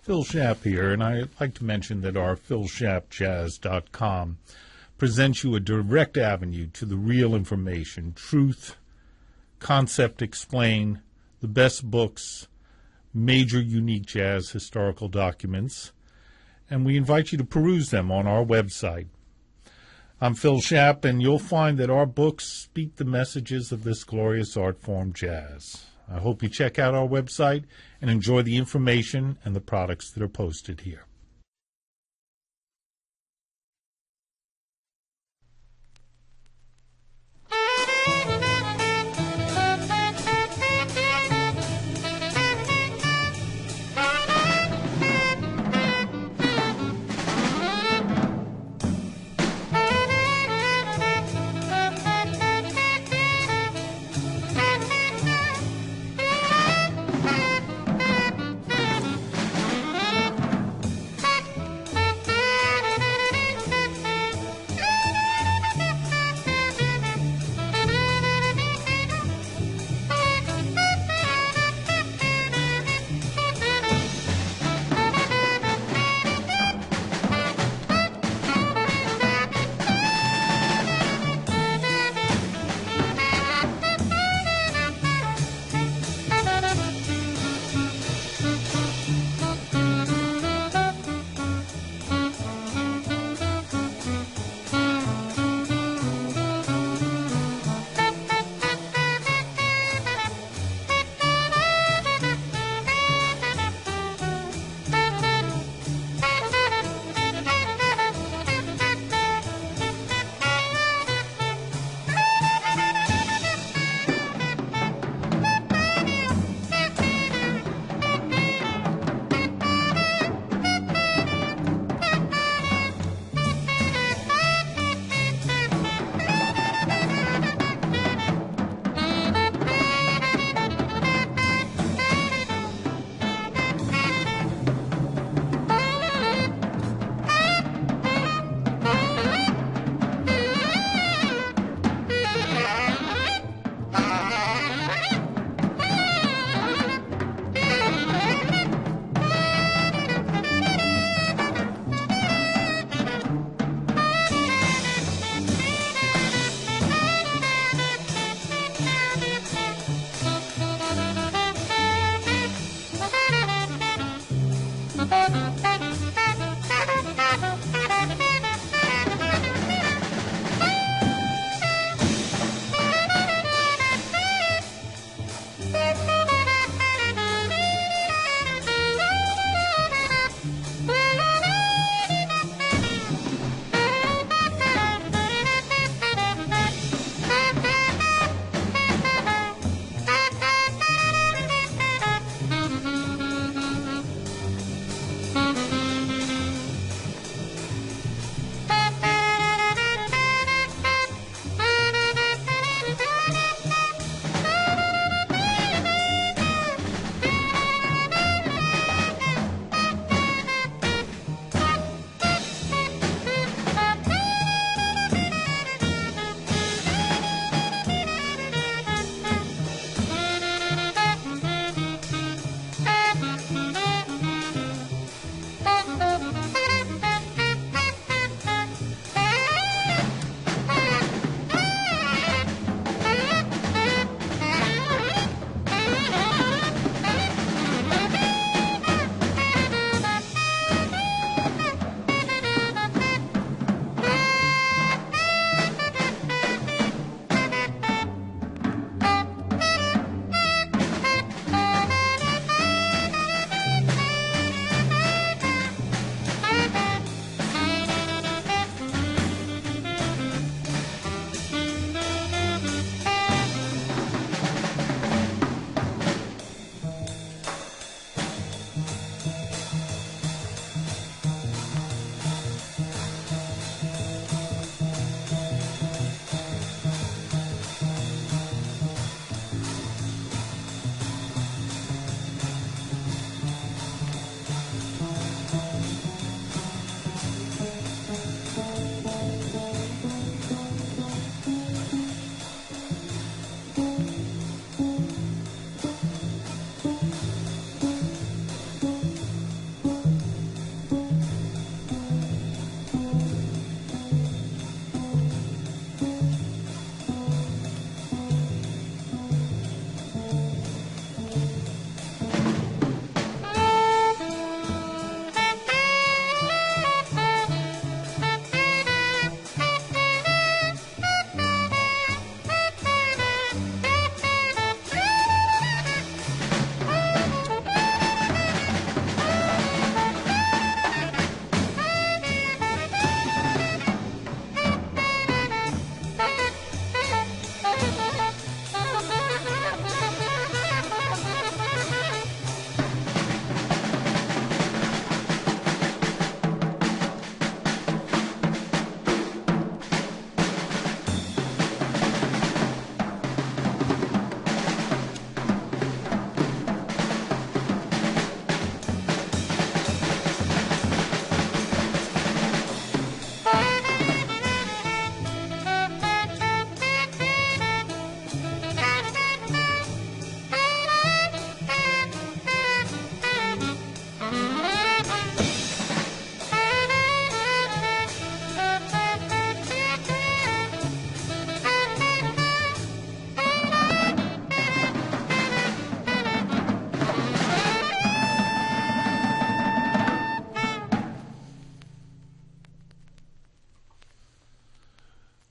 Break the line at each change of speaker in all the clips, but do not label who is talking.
Phil Schaap here, and I'd like to mention that our philschaapjazz.com presents you a direct avenue to the real information, truth, concept explained, the best books, major unique jazz historical documents, and we invite you to peruse them on our website. I'm Phil Schaap, and you'll find that our books speak the messages of this glorious art form, jazz. I hope you check out our website and enjoy the information and the products that are posted here.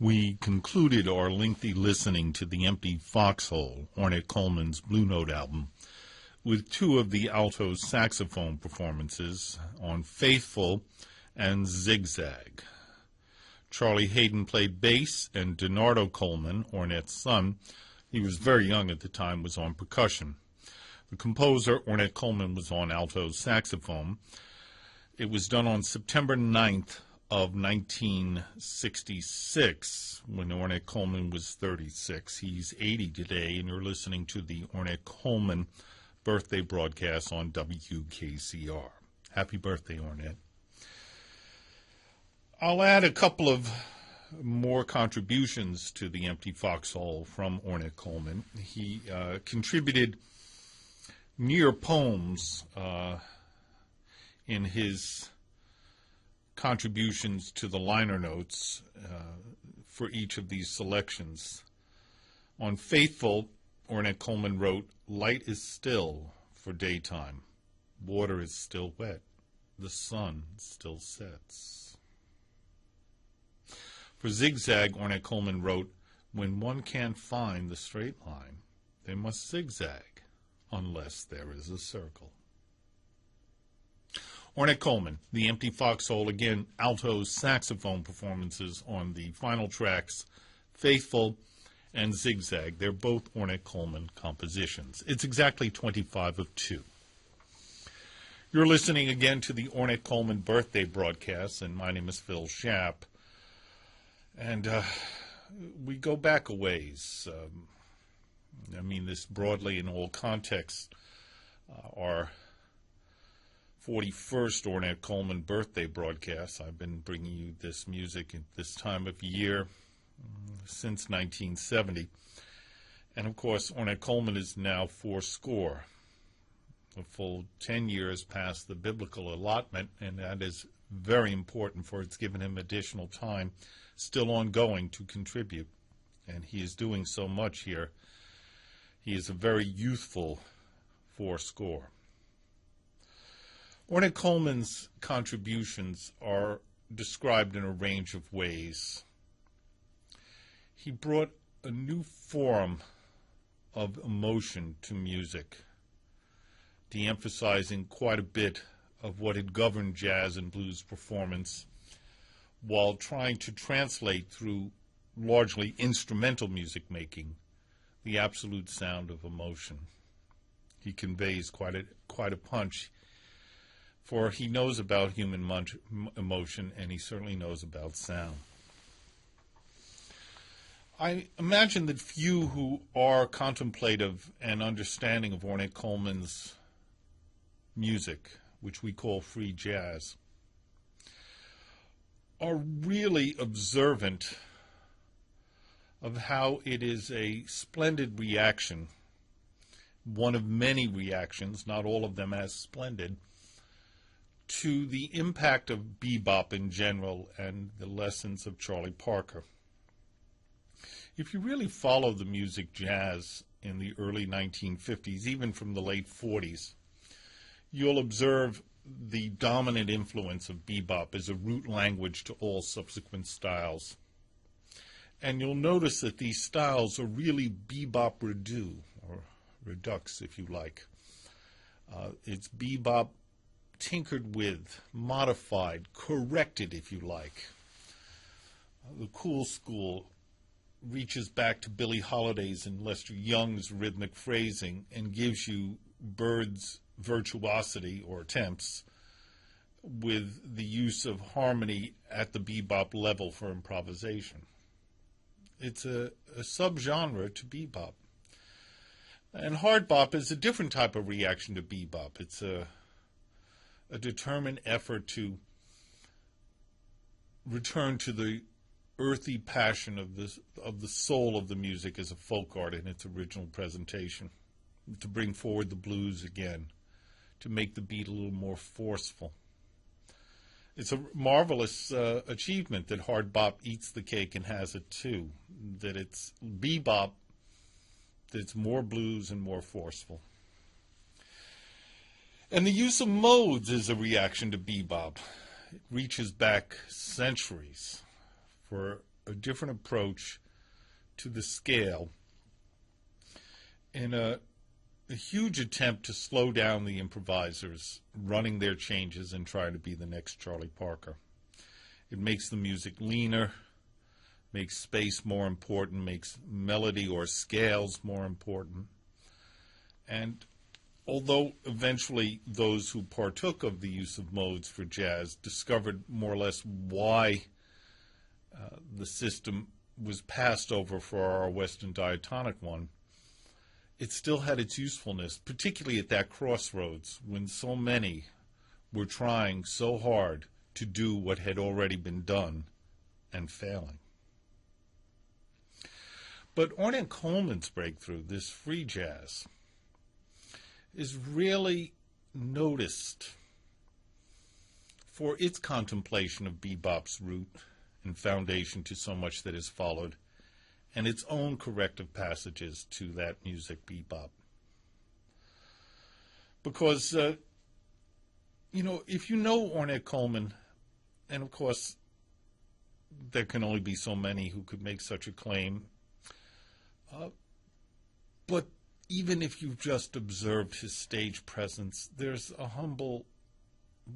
We concluded our lengthy listening to the Empty Foxhole, Ornette Coleman's Blue Note album, with two of the alto saxophone performances on Faithful and Zigzag. Charlie Hayden played bass, and Donardo Coleman, Ornette's son, he was very young at the time, was on percussion. The composer, Ornette Coleman, was on alto saxophone. It was done on September 9th of 1966, when Ornette Coleman was 36. He's 80 today, and you're listening to the Ornette Coleman birthday broadcast on WKCR. Happy birthday, Ornette. I'll add a couple of more contributions to the Empty Foxhole from Ornette Coleman. He contributed near poems in his contributions to the liner notes for each of these selections. On Faithful, Ornette Coleman wrote, "Light is still for daytime. Water is still wet. The sun still sets." For Zigzag, Ornette Coleman wrote, "When one can't find the straight line, they must zigzag unless there is a circle." Ornette Coleman, the Empty Foxhole, again, alto saxophone performances on the final tracks, Faithful and Zigzag. They're both Ornette Coleman compositions. It's exactly 25 of 2. You're listening again to the Ornette Coleman birthday broadcast, and my name is Phil Schaap. And we go back a ways. I mean this broadly in all contexts. Our 41st Ornette Coleman birthday broadcast. I've been bringing you this music at this time of year since 1970. And of course, Ornette Coleman is now 80. A full 10 years past the biblical allotment, and that is very important, for it's given him additional time, still ongoing, to contribute. And he is doing so much here. He is a very youthful 80. Ornette Coleman's contributions are described in a range of ways. He brought a new form of emotion to music, de-emphasizing quite a bit of what had governed jazz and blues performance, while trying to translate through largely instrumental music making the absolute sound of emotion. He conveys quite a punch, for he knows about human emotion, and he certainly knows about sound. I imagine that few who are contemplative and understanding of Ornette Coleman's music, which we call free jazz, are really observant of how it is a splendid reaction, one of many reactions, not all of them as splendid, to the impact of bebop in general and the lessons of Charlie Parker. If you really follow the music jazz in the early 1950s, even from the late 40s, you'll observe the dominant influence of bebop as a root language to all subsequent styles. And you'll notice that these styles are really bebop redu, or redux if you like. It's bebop tinkered with, modified, corrected if you like. The cool school reaches back to Billie Holiday's and Lester Young's rhythmic phrasing and gives you Bird's virtuosity, or attempts, with the use of harmony at the bebop level for improvisation. It's a subgenre to bebop. And hard bop is a different type of reaction to bebop. It's a determined effort to return to the earthy passion of the soul of the music as a folk art in its original presentation, to bring forward the blues again, to make the beat a little more forceful. It's a marvelous achievement that hard bop eats the cake and has it too, that it's bebop, that it's more blues and more forceful. And the use of modes is a reaction to bebop. It reaches back centuries for a different approach to the scale in a huge attempt to slow down the improvisers running their changes and try to be the next Charlie Parker. It makes the music leaner, makes space more important, makes melody or scales more important. And although eventually those who partook of the use of modes for jazz discovered more or less why the system was passed over for our Western diatonic one, it still had its usefulness, particularly at that crossroads when so many were trying so hard to do what had already been done and failing. But Ornette Coleman's breakthrough, this free jazz, is really noticed for its contemplation of bebop's root and foundation to so much that has followed, and its own corrective passages to that music, bebop. Because, if you know Ornette Coleman, and of course there can only be so many who could make such a claim, but even if you've just observed his stage presence, there's a humble,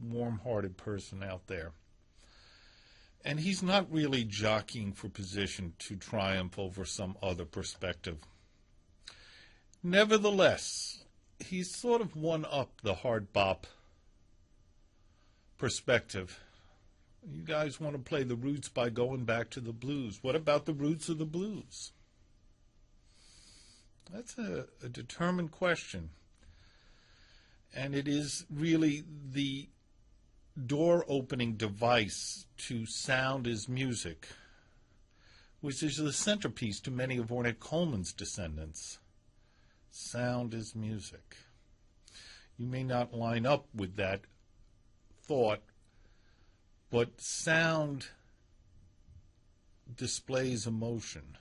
warm-hearted person out there. And he's not really jockeying for position to triumph over some other perspective. Nevertheless, he's sort of one up the hard bop perspective. You guys want to play the roots by going back to the blues. What about the roots of the blues? That's a determined question. And it is really the door-opening device to sound as music, which is the centerpiece to many of Ornette Coleman's descendants. Sound is music. You may not line up with that thought, but sound displays emotion.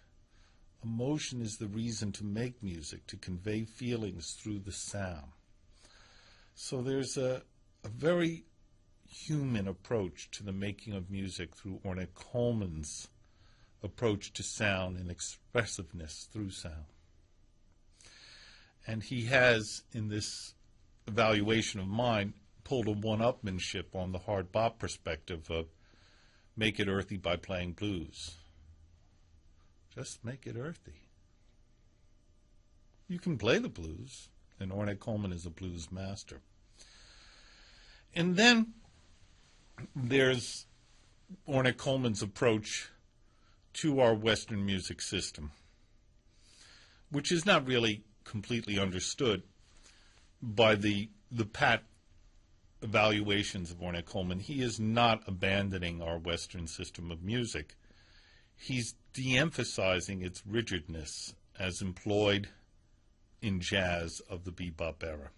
Emotion is the reason to make music, to convey feelings through the sound. So there's a very human approach to the making of music through Ornette Coleman's approach to sound and expressiveness through sound. And he has, in this evaluation of mine, pulled a one-upmanship on the hard bop perspective of make it earthy by playing blues. Just make it earthy. You can play the blues, and Ornette Coleman is a blues master. And then there's Ornette Coleman's approach to our Western music system, which is not really completely understood by the pat evaluations of Ornette Coleman. He is not abandoning our Western system of music. He's de-emphasizing its rigidness as employed in jazz of the bebop era.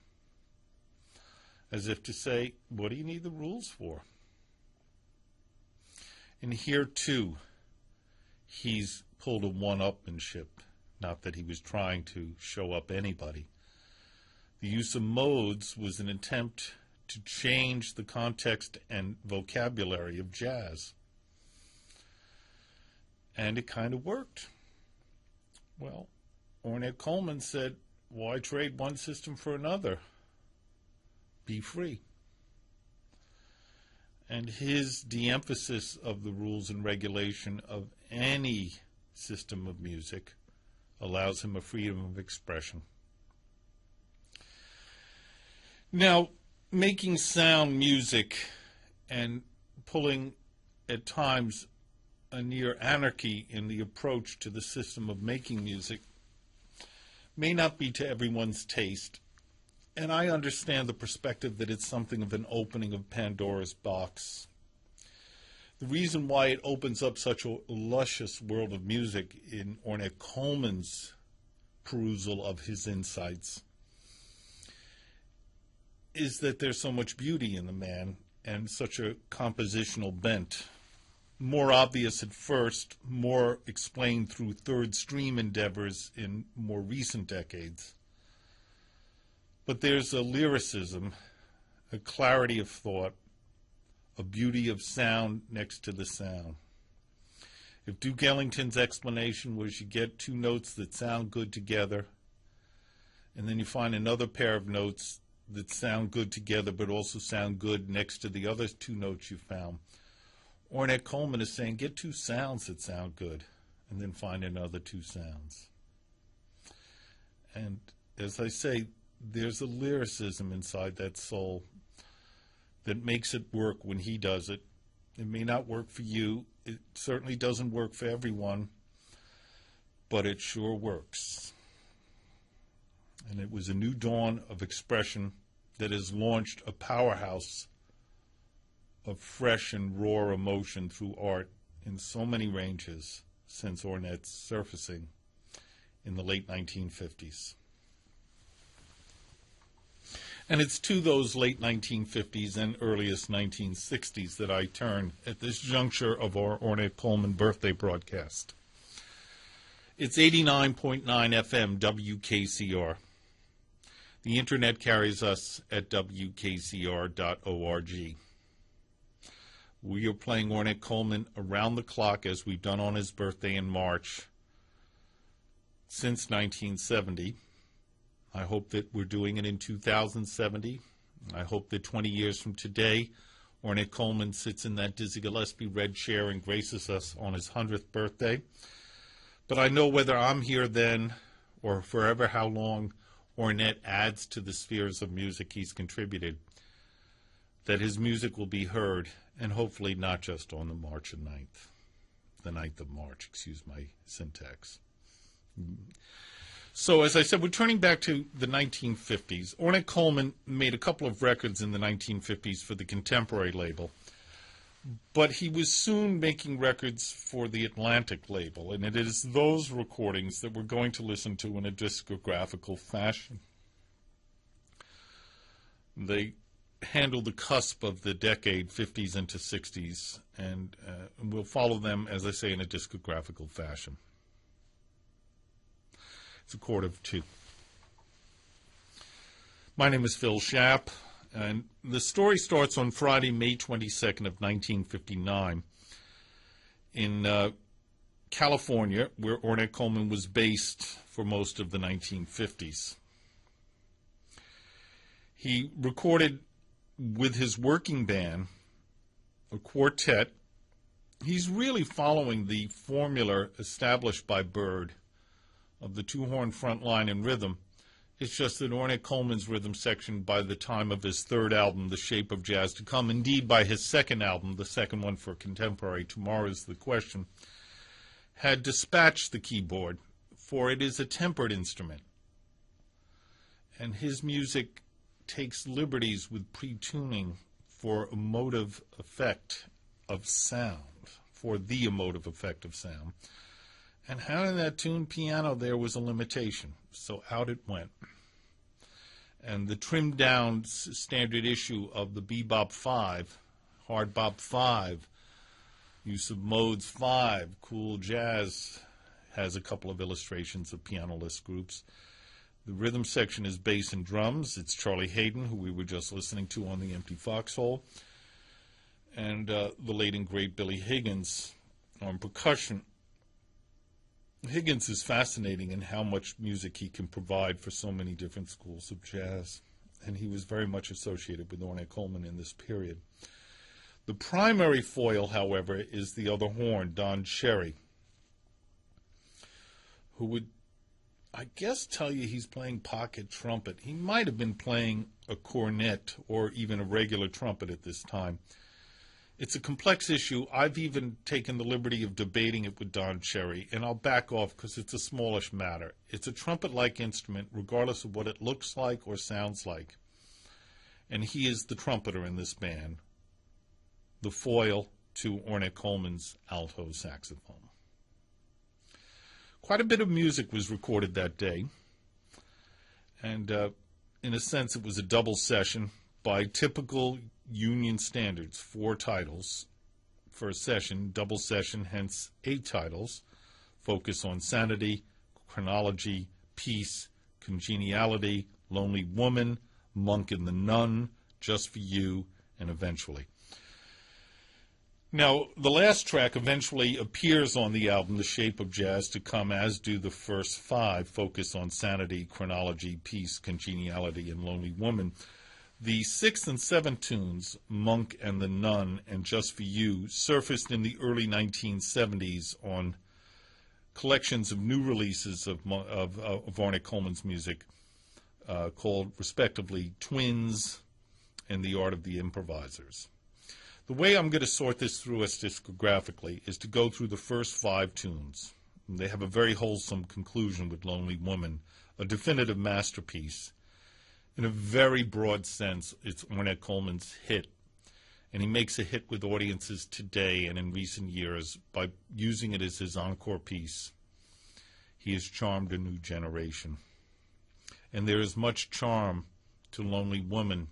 As if to say, what do you need the rules for? And here, too, he's pulled a one-upmanship, not that he was trying to show up anybody. The use of modes was an attempt to change the context and vocabulary of jazz. And it kind of worked. Well, Ornette Coleman said, why trade one system for another? Be free. And his de-emphasis of the rules and regulation of any system of music allows him a freedom of expression. Now, making sound music and pulling at times a near anarchy in the approach to the system of making music may not be to everyone's taste. And I understand the perspective that it's something of an opening of Pandora's box. The reason why it opens up such a luscious world of music in Ornette Coleman's perusal of his insights is that there's so much beauty in the man and such a compositional bent. More obvious at first, more explained through third stream endeavors in more recent decades. But there's a lyricism, a clarity of thought, a beauty of sound next to the sound. If Duke Ellington's explanation was you get two notes that sound good together, and then you find another pair of notes that sound good together but also sound good next to the other two notes you found, Ornette Coleman is saying get two sounds that sound good and then find another two sounds. And as I say, there's a lyricism inside that soul that makes it work when he does it. It may not work for you. It certainly doesn't work for everyone, but it sure works. And it was a new dawn of expression that has launched a powerhouse of fresh and raw emotion through art in so many ranges since Ornette's surfacing in the late 1950s. And it's to those late 1950s and earliest 1960s that I turn at this juncture of our Ornette Coleman birthday broadcast. It's 89.9 FM WKCR. The internet carries us at wkcr.org. We are playing Ornette Coleman around the clock as we've done on his birthday in March since 1970. I hope that we're doing it in 2070. I hope that 20 years from today, Ornette Coleman sits in that Dizzy Gillespie red chair and graces us on his 100th birthday. But I know whether I'm here then or forever how long Ornette adds to the spheres of music he's contributed, that his music will be heard, and hopefully not just on the 9th of March, excuse my syntax. So, as I said, we're turning back to the 1950s. Ornette Coleman made a couple of records in the 1950s for the Contemporary label, but he was soon making records for the Atlantic label, and it is those recordings that we're going to listen to in a discographical fashion. They handle the cusp of the decade, 50s into 60s, and we'll follow them, as I say, in a discographical fashion. It's a chord of two. My name is Phil Schaap, and the story starts on Friday, May 22nd of 1959 in California, where Ornette Coleman was based for most of the 1950s. He recorded with his working band, a quartet. He's really following the formula established by Bird of the two-horn front line and rhythm. It's just that Ornette Coleman's rhythm section, by the time of his third album, The Shape of Jazz to Come, indeed by his second album, the second one for Contemporary, Tomorrow's the Question, had dispatched the keyboard, for it is a tempered instrument. And his music takes liberties with pre-tuning for emotive effect of sound, for the emotive effect of sound. And having that tuned piano there was a limitation, so out it went. And the trimmed down standard issue of the Bebop 5, Hard Bop 5, use of modes 5, Cool Jazz has a couple of illustrations of pianoless groups. The rhythm section is bass and drums. It's Charlie Hayden, who we were just listening to on the Empty Foxhole, and the late and great Billy Higgins on percussion. Higgins is fascinating in how much music he can provide for so many different schools of jazz, and he was very much associated with Ornette Coleman in this period. The primary foil, however, is the other horn, Don Cherry, who would, I guess, tell you he's playing pocket trumpet. He might have been playing a cornet or even a regular trumpet at this time. It's a complex issue. I've even taken the liberty of debating it with Don Cherry, and I'll back off because it's a smallish matter. It's a trumpet-like instrument, regardless of what it looks like or sounds like. And he is the trumpeter in this band, the foil to Ornette Coleman's alto saxophone. Quite a bit of music was recorded that day, and in a sense it was a double session by typical union standards, 4 titles for a session, double session, hence 8 titles, focus on sanity, chronology, peace, congeniality, lonely woman, monk and the nun, just for you, and eventually. Now, the last track eventually appears on the album, The Shape of Jazz to Come, as do the first five, Focus on Sanity, Chronology, Peace, Congeniality, and Lonely Woman. The sixth and seventh tunes, Monk and the Nun and Just for You, surfaced in the early 1970s on collections of new releases of Ornette Coleman's music called, respectively, Twins and The Art of the Improvisers. The way I'm going to sort this through us discographically is to go through the first five tunes. They have a very wholesome conclusion with Lonely Woman, a definitive masterpiece. In a very broad sense, it's Ornette Coleman's hit, and he makes a hit with audiences today and in recent years by using it as his encore piece. He has charmed a new generation. And there is much charm to Lonely Woman,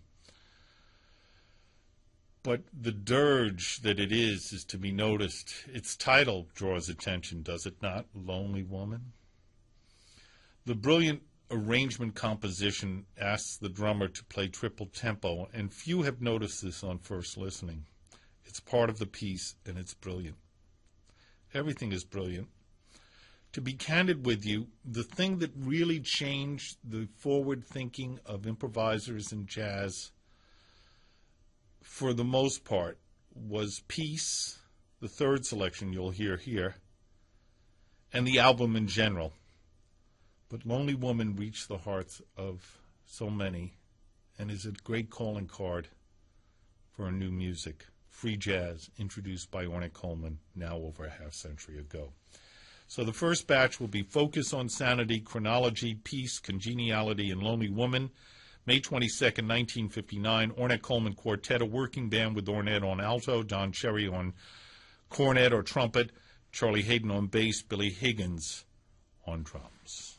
but the dirge that it is to be noticed. Its title draws attention, does it not? Lonely Woman. The brilliant arrangement composition asks the drummer to play triple tempo, and few have noticed this on first listening. It's part of the piece, and it's brilliant. Everything is brilliant. To be candid with you, the thing that really changed the forward thinking of improvisers in jazz, for the most part, was Peace, the third selection you'll hear here, and the album in general. But Lonely Woman reached the hearts of so many and is a great calling card for a new music, free jazz, introduced by Ornette Coleman now over a half-century ago. So the first batch will be Focus on Sanity, Chronology, Peace, Congeniality, and Lonely Woman. May 22nd, 1959, Ornette Coleman Quartet, a working band with Ornette on alto, Don Cherry on cornet or trumpet, Charlie Hayden on bass, Billy Higgins on drums.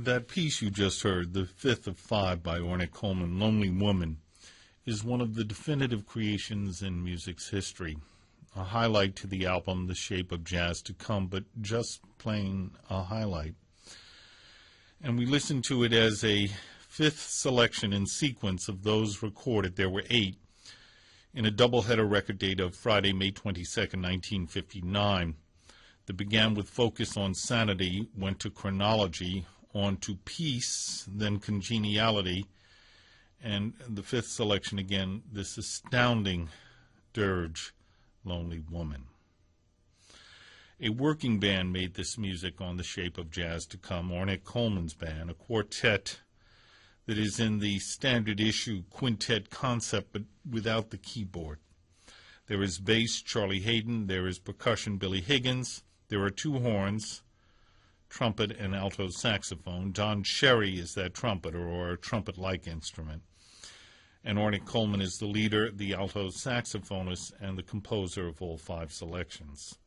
That piece you just heard, The Fifth of Five by Ornette Coleman, Lonely Woman, is one of the definitive creations in music's history. A highlight to the album, The Shape of Jazz to Come, but just plain a highlight. And we listened to it as a fifth selection in sequence of those recorded. There were 8 in a doubleheader record date of Friday, May 22nd, 1959. That began with Focus on Sanity, went to Chronology, on to Peace, then Congeniality, and the fifth selection again, this astounding dirge, Lonely Woman. A working band made this music on The Shape of Jazz to Come, Ornette Coleman's band, a quartet that is in the standard issue quintet concept but without the keyboard. There is bass, Charlie Hayden, there is percussion, Billy Higgins, there are 2 horns, trumpet and alto saxophone. Don Cherry is that trumpeter or a trumpet-like instrument. And Ornette Coleman is the leader, the alto saxophonist, and the composer of all 5 selections.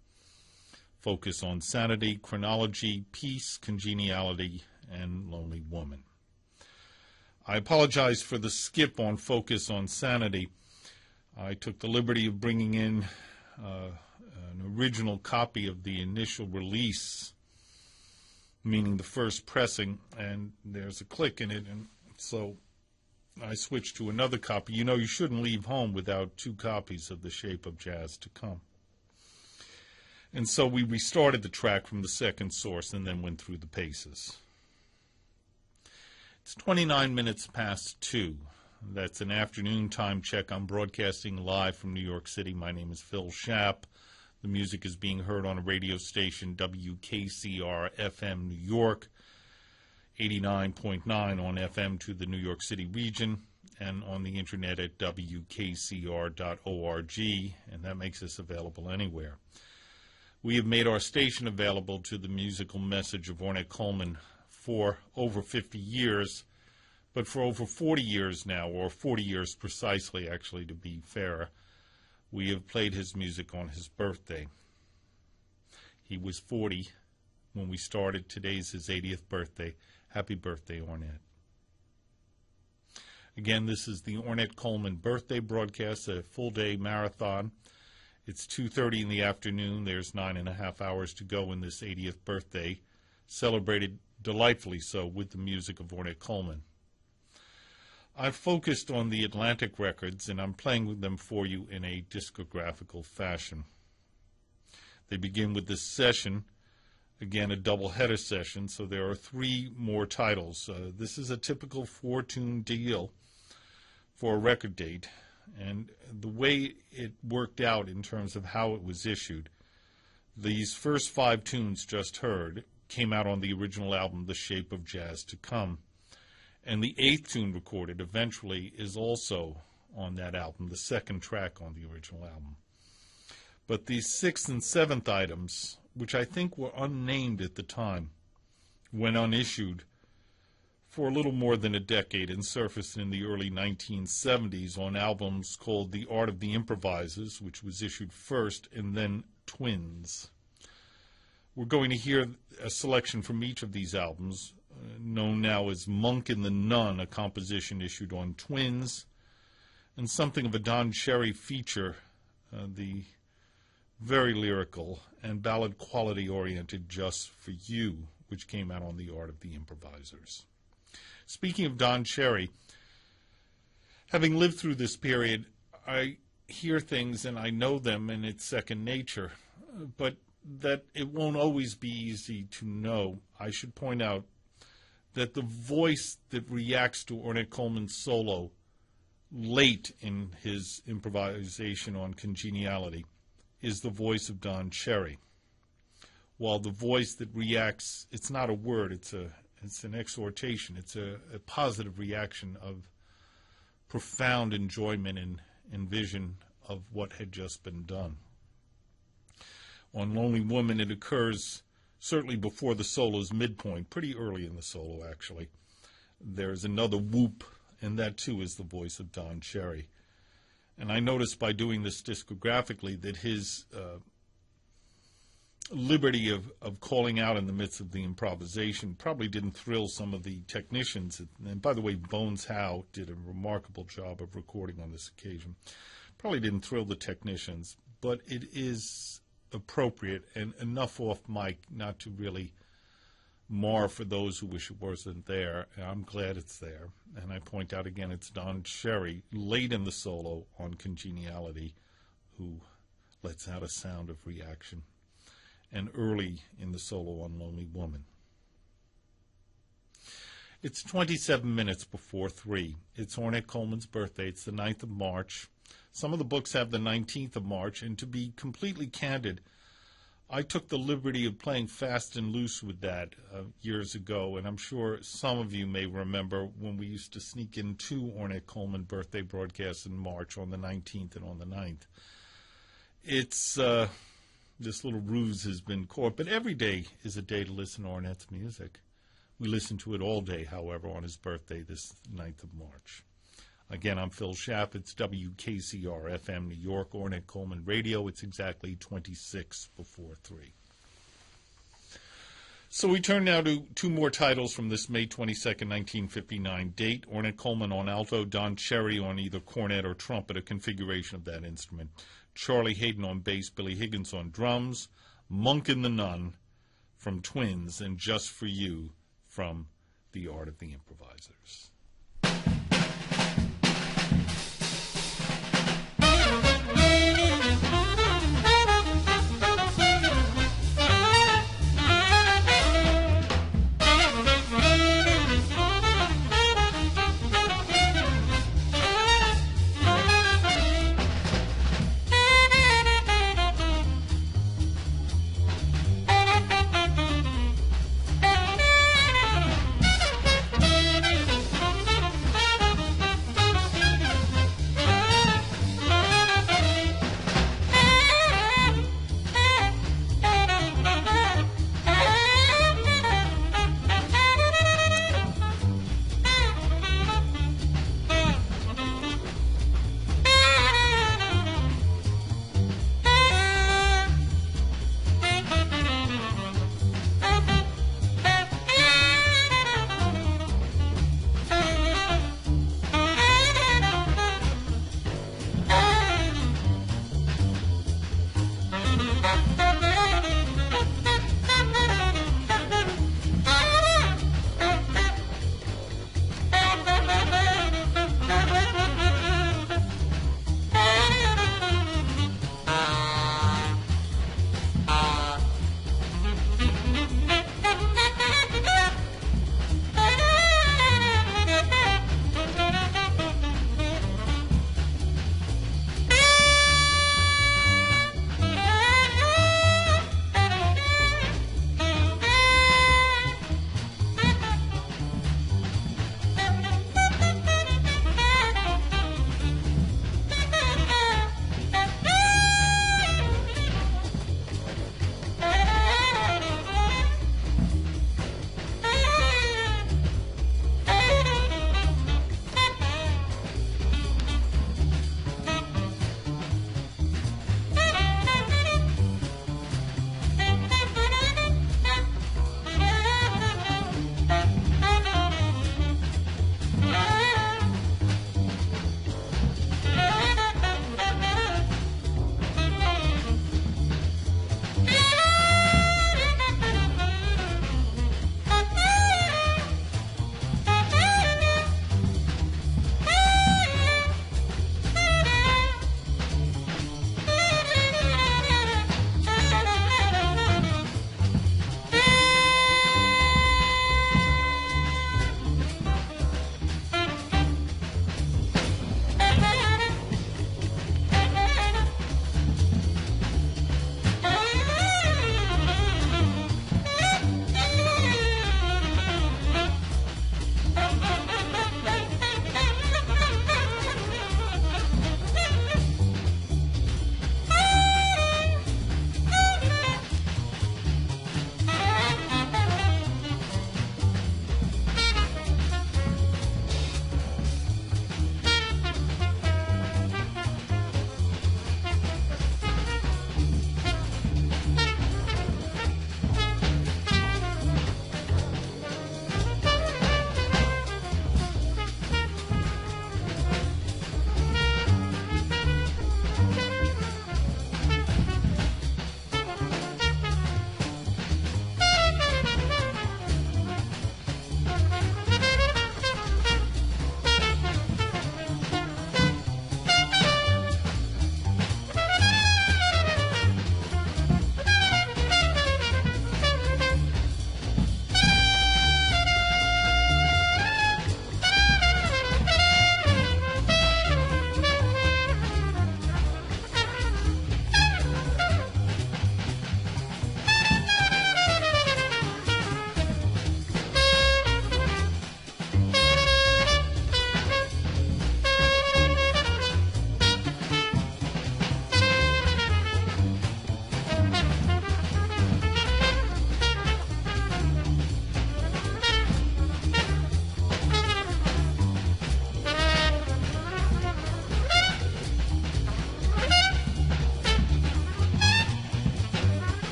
Focus on Sanity, Chronology, Peace, Congeniality, and Lonely Woman. I apologize for the skip on Focus on Sanity. I took the liberty of bringing in an original copy of the initial release, meaning the first pressing, and there's a click in it, and so I switched to another copy. You know, you shouldn't leave home without 2 copies of The Shape of Jazz to Come. And so we restarted the track from the second source and then went through the paces. It's 29 minutes past 2. That's an afternoon time check. I'm broadcasting live from New York City. My name is Phil Schaap. The music is being heard on a radio station, WKCR-FM New York, 89.9 on FM to the New York City region, and on the internet at wkcr.org, and that makes us available anywhere. We have made our station available to the musical message of Ornette Coleman for over 50 years, but for over 40 years now, or 40 years precisely, actually, to be fair, we have played his music on his birthday. He was 40 when we started. Today's his 80th birthday. Happy birthday, Ornette. Again, this is the Ornette Coleman birthday broadcast, a full-day marathon. It's 2:30 in the afternoon. There's 9.5 hours to go in this 80th birthday, celebrated delightfully so with the music of Ornette Coleman. I've focused on the Atlantic records, and I'm playing with them for you in a discographical fashion. They begin with this session, again a double-header session, so there are 3 more titles. This is a typical 4-tune deal for a record date, and the way it worked out in terms of how it was issued, these first 5 tunes just heard came out on the original album, The Shape of Jazz to Come. And the 8th tune recorded eventually is also on that album, the second track on the original album. But these 6th and 7th items, which I think were unnamed at the time, went unissued for a little more than a decade and surfaced in the early 1970s on albums called The Art of the Improvisers, which was issued first, and then Twins. We're going to hear a selection from each of these albums, known now as Monk and the Nun, a composition issued on Twins, and something of a Don Cherry feature, the very lyrical and ballad quality oriented Just for You, which came out on The Art of the Improvisers. Speaking of Don Cherry, having lived through this period, I hear things and I know them and it's second nature, but that it won't always be easy to know. I should point out that the voice that reacts to Ornette Coleman's solo late in his improvisation on Congeniality is the voice of Don Cherry, while the voice that reacts, it's not a word, it's an exhortation, it's a positive reaction of profound enjoyment and vision of what had just been done. On Lonely Woman, it occurs certainly before the solo's midpoint, pretty early in the solo, actually. There's another whoop, and that, too, is the voice of Don Cherry. And I noticed by doing this discographically that his liberty of calling out in the midst of the improvisation probably didn't thrill some of the technicians. And by the way, Bones Howe did a remarkable job of recording on this occasion. Probably didn't thrill the technicians, but it is appropriate and enough off mic not to really mar for those who wish it wasn't there. I'm glad it's there. And I point out again, it's Don Cherry, late in the solo on Congeniality, who lets out a sound of reaction, and early in the solo on Lonely Woman. It's 27 minutes before 3. It's Ornette Coleman's birthday. It's the 9th of March. Some of the books have the 19th of March, and to be completely candid, I took the liberty of playing fast and loose with that years ago, and I'm sure some of you may remember when we used to sneak in 2 Ornette Coleman birthday broadcasts in March on the 19th and on the 9th. It's, this little ruse has been caught, but every day is a day to listen to Ornette's music. We listen to it all day, however, on his birthday, this 9th of March. Again, I'm Phil Schaap. It's WKCR FM New York, Ornette Coleman Radio. It's exactly 26 before 3. So we turn now to 2 more titles from this May 22nd, 1959 date. Ornette Coleman on alto, Don Cherry on either cornet or trumpet, a configuration of that instrument. Charlie Hayden on bass, Billy Higgins on drums. Monk and the Nun from Twins, and Just for You from The Art of the Improvisers.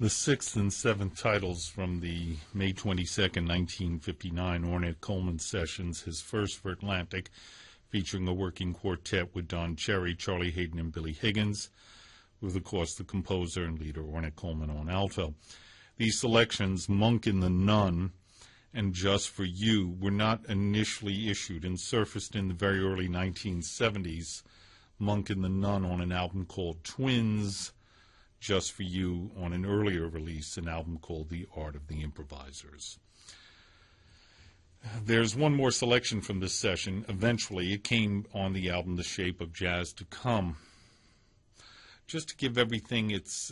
The sixth and seventh titles from the May 22nd, 1959 Ornette Coleman sessions, his first for Atlantic, featuring a working quartet with Don Cherry, Charlie Hayden, and Billy Higgins, with, of course, the composer and leader Ornette Coleman on alto. These selections, Monk and the Nun and Just for You, were not initially issued and surfaced in the very early 1970s. Monk and the Nun on an album called Twins, Just for You on an earlier release, an album called The Art of the Improvisers. There's one more selection from this session. Eventually, it came on the album The Shape of Jazz to Come. Just to give everything its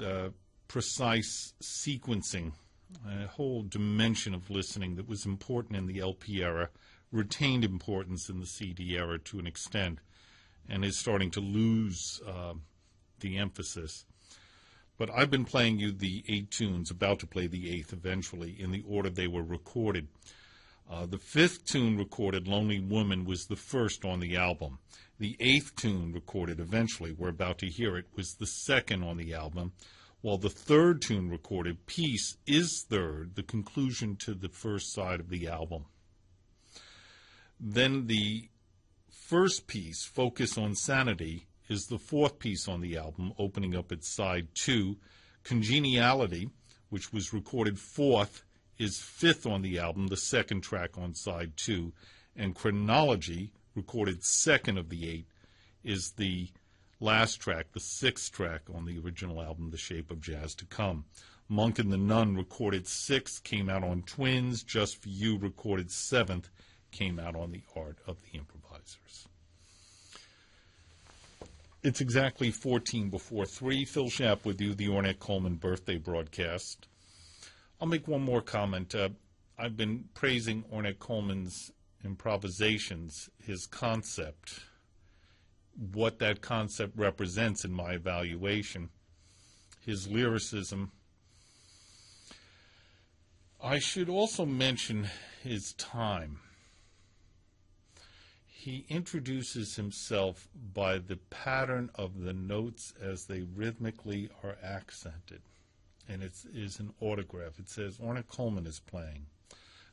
precise sequencing, a whole dimension of listening that was important in the LP era, retained importance in the CD era to an extent, and is starting to lose the emphasis. But I've been playing you the 8 tunes, about to play the 8th eventually, in the order they were recorded. The 5th tune recorded, Lonely Woman, was the first on the album. The 8th tune recorded eventually, we're about to hear it, was the second on the album, while the 3rd tune recorded, Peace, is 3rd, the conclusion to the first side of the album. Then the first piece, Focus on Sanity, is the 4th piece on the album, opening up its side 2. Congeniality, which was recorded 4th, is 5th on the album, the 2nd track on side 2. And Chronology, recorded 2nd of the 8, is the last track, the 6th track on the original album, The Shape of Jazz to Come. Monk and the Nun, recorded 6th, came out on Twins. Just for You, recorded 7th, came out on The Art of the Improvisers. It's exactly 14 before 3. Phil Schaap with you, the Ornette Coleman birthday broadcast. I'll make one more comment. I've been praising Ornette Coleman's improvisations, his concept, what that concept represents in my evaluation, his lyricism. I should also mention his time. He introduces himself by the pattern of the notes as they rhythmically are accented. And it is an autograph. It says Ornette Coleman is playing.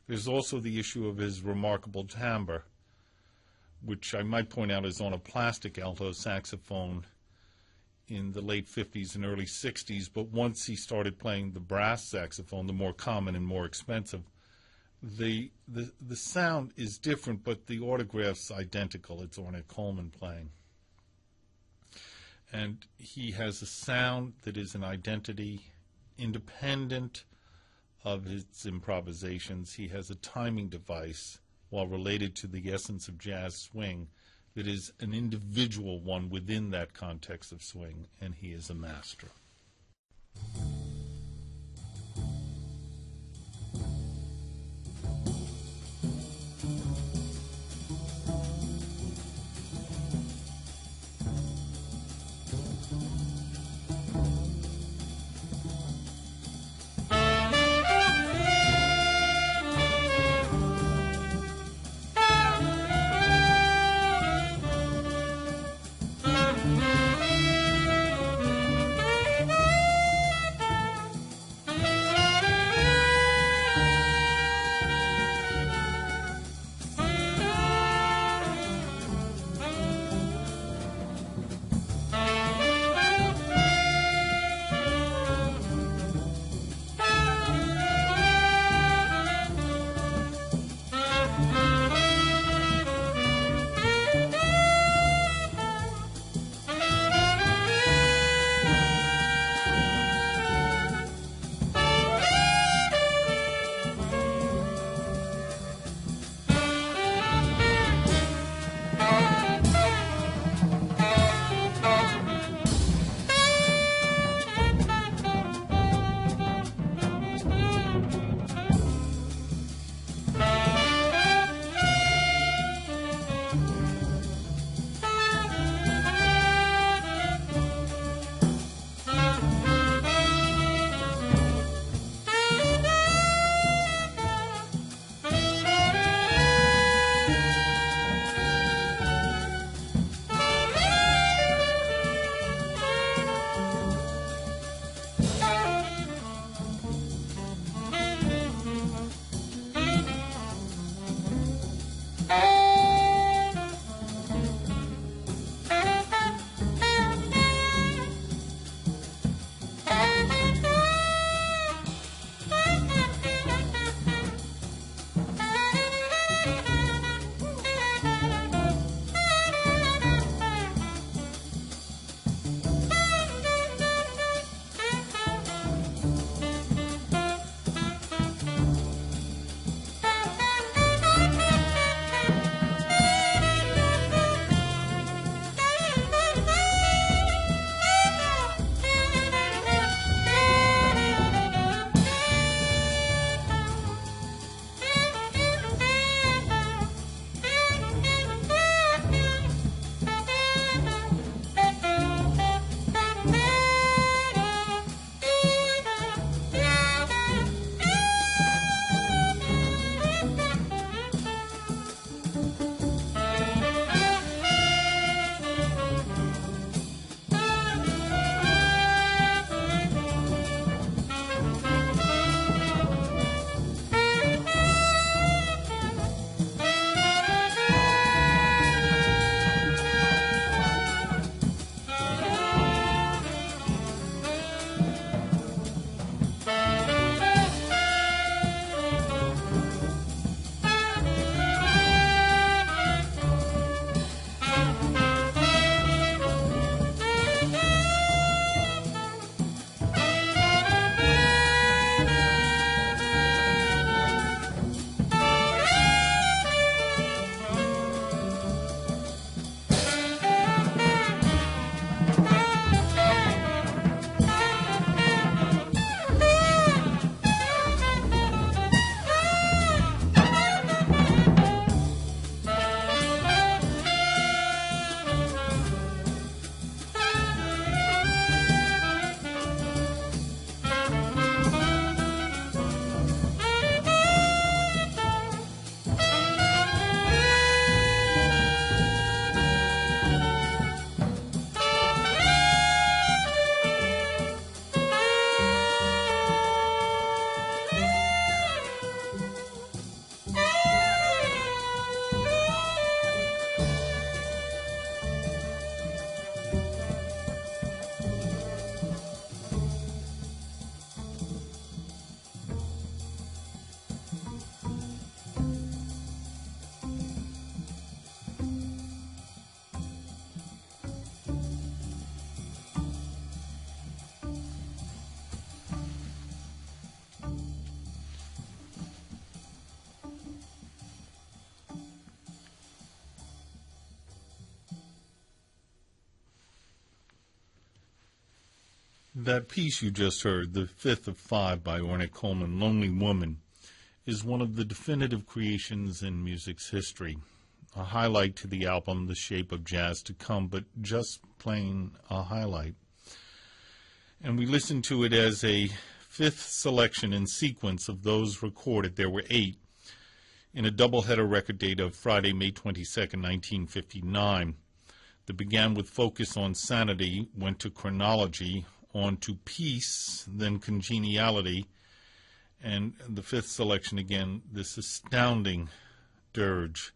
There's also the issue of his remarkable timbre, which I might point out is on a plastic alto saxophone in the late 50s and early 60s, but once he started playing the brass saxophone, the more common and more expensive, the sound is different, but the autograph's identical. It's Ornette Coleman playing. And he has a sound that is an identity independent of his improvisations. He has a timing device, while related to the essence of jazz swing, that is an individual one within that context of swing, and he is a master. That piece you just heard, The Fifth of Five by Ornette Coleman, Lonely Woman, is one of the definitive creations in music's history. A highlight to the album, The Shape of Jazz to Come, but just plain a highlight. And we listened to it as a fifth selection in sequence of those recorded. There were 8 in a doubleheader record date of Friday, May 22nd, 1959. That began with Focus on Sanity, went to Chronology, on to Peace, then Congeniality, and the fifth selection again, this astounding dirge,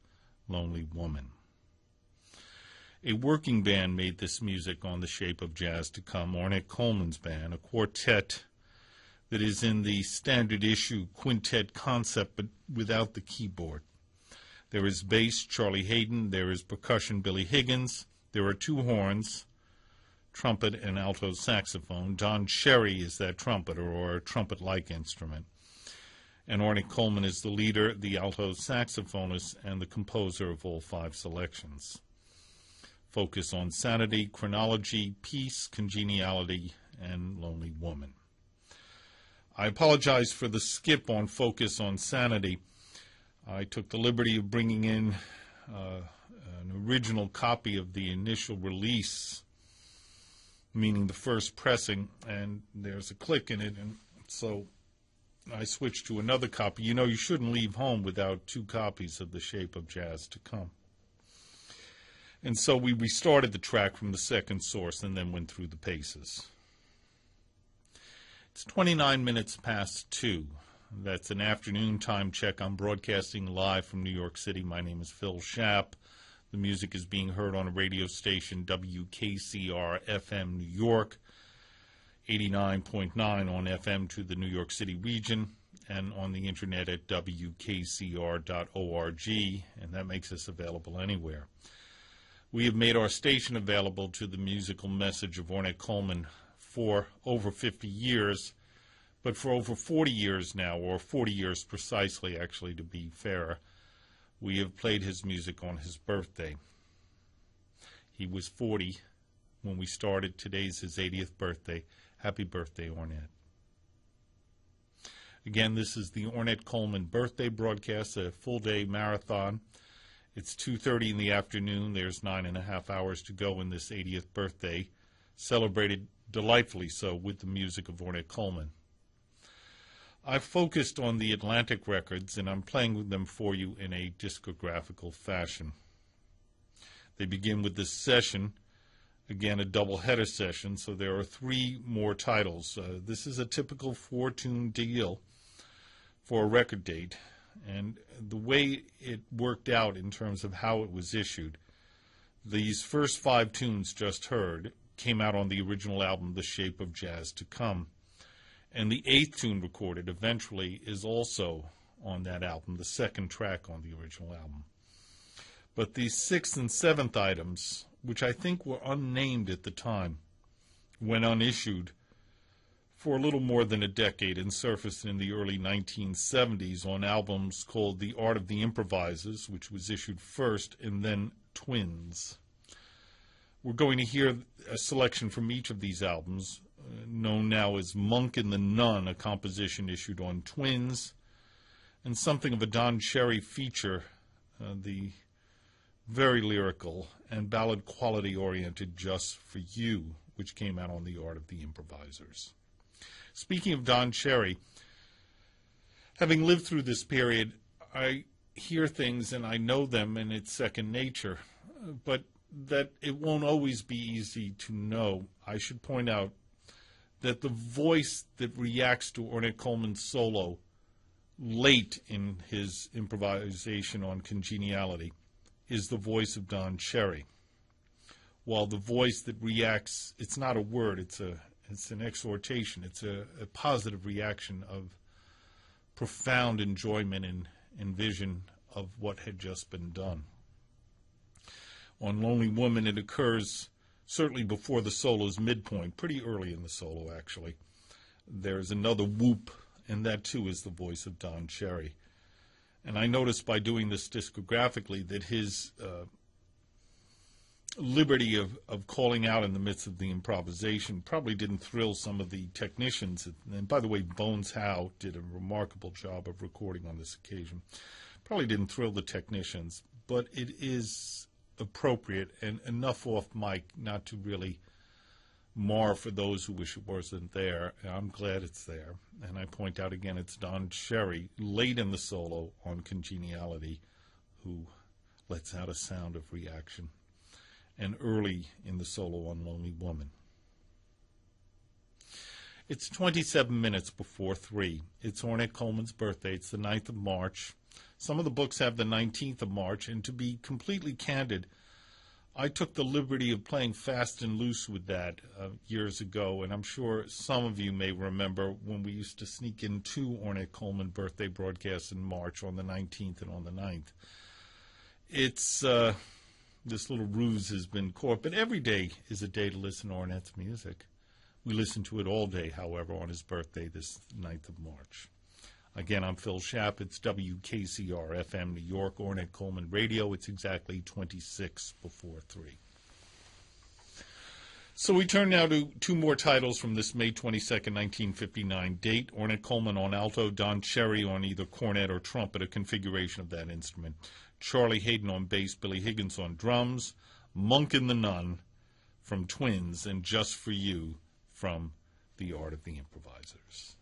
Lonely Woman. A working band made this music on The Shape of Jazz to Come, Ornette Coleman's band, a quartet that is in the standard issue quintet concept but without the keyboard. There is bass, Charlie Hayden, there is percussion, Billy Higgins, there are 2 horns, trumpet and alto saxophone. Don Cherry is that trumpeter or a trumpet-like instrument. And Ornette Coleman is the leader, the alto saxophonist, and the composer of all 5 selections. Focus on Sanity, Chronology, Peace, Congeniality, and Lonely Woman. I apologize for the skip on Focus on Sanity. I took the liberty of bringing in an original copy of the initial release, meaning the first pressing, and there's a click in it, and so I switched to another copy. You know, you shouldn't leave home without 2 copies of The Shape of Jazz to Come. And so we restarted the track from the second source and then went through the paces. It's 29 minutes past 2. That's an afternoon time check. I'm broadcasting live from New York City. My name is Phil Schaap. The music is being heard on a radio station, WKCR-FM New York, 89.9 on FM to the New York City region, and on the internet at wkcr.org, and that makes us available anywhere. We have made our station available to the musical message of Ornette Coleman for over 50 years, but for over 40 years now, or 40 years precisely, actually, to be fair, we have played his music on his birthday. He was 40 when we started. Today's his 80th birthday. Happy birthday, Ornette. Again, this is the Ornette Coleman birthday broadcast, a full-day marathon. It's 2:30 in the afternoon. There's 9.5 hours to go in this 80th birthday, celebrated delightfully so with the music of Ornette Coleman. I've focused on the Atlantic records, and I'm playing them for you in a discographical fashion. They begin with this session, again a double-header session, so there are 3 more titles. This is a typical 4-tune deal for a record date, and the way it worked out in terms of how it was issued, these first 5 tunes just heard came out on the original album, The Shape of Jazz to Come. And the 8th tune recorded eventually is also on that album, the second track on the original album. But the 6th and 7th items, which I think were unnamed at the time, went unissued for a little more than a decade and surfaced in the early 1970s on albums called The Art of the Improvisers, which was issued first, and then Twins. We're going to hear a selection from each of these albums, known now as Monk and the Nun, a composition issued on Twins, and something of a Don Cherry feature, the very lyrical and ballad quality oriented Just for You, which came out on The Art of the Improvisers. Speaking of Don Cherry, having lived through this period, I hear things and I know them and it's second nature, but that it won't always be easy to know. I should point out that the voice that reacts to Ornette Coleman's solo late in his improvisation on Congeniality is the voice of Don Cherry, while the voice that reacts, it's not a word, it's an exhortation, it's a positive reaction of profound enjoyment and vision of what had just been done. On Lonely Woman, it occurs certainly before the solo's midpoint, pretty early in the solo, actually. There's another whoop, and that, too, is the voice of Don Cherry. And I noticed by doing this discographically that his liberty of calling out in the midst of the improvisation probably didn't thrill some of the technicians. And by the way, Bones Howe did a remarkable job of recording on this occasion. Probably didn't thrill the technicians, but it is appropriate and enough off mic not to really mar for those who wish it wasn't there. I'm glad it's there. And I point out again, it's Don Cherry, late in the solo on Congeniality, who lets out a sound of reaction, and early in the solo on Lonely Woman. It's 27 minutes before 3. It's Ornette Coleman's birthday. It's the 9th of March. Some of the books have the 19th of March, and to be completely candid, I took the liberty of playing fast and loose with that years ago, and I'm sure some of you may remember when we used to sneak in 2 Ornette Coleman birthday broadcasts in March, on the 19th and on the 9th. It's, this little ruse has been caught, but every day is a day to listen to Ornette's music. We listen to it all day, however, on his birthday, this 9th of March. Again, I'm Phil Schaap. It's WKCR FM New York, Ornette Coleman Radio. It's exactly 26 before 3. So we turn now to 2 more titles from this May 22nd, 1959 date. Ornette Coleman on alto, Don Cherry on either cornet or trumpet, a configuration of that instrument. Charlie Hayden on bass, Billy Higgins on drums. Monk and the Nun from Twins, and Just for You from The Art of the Improvisers.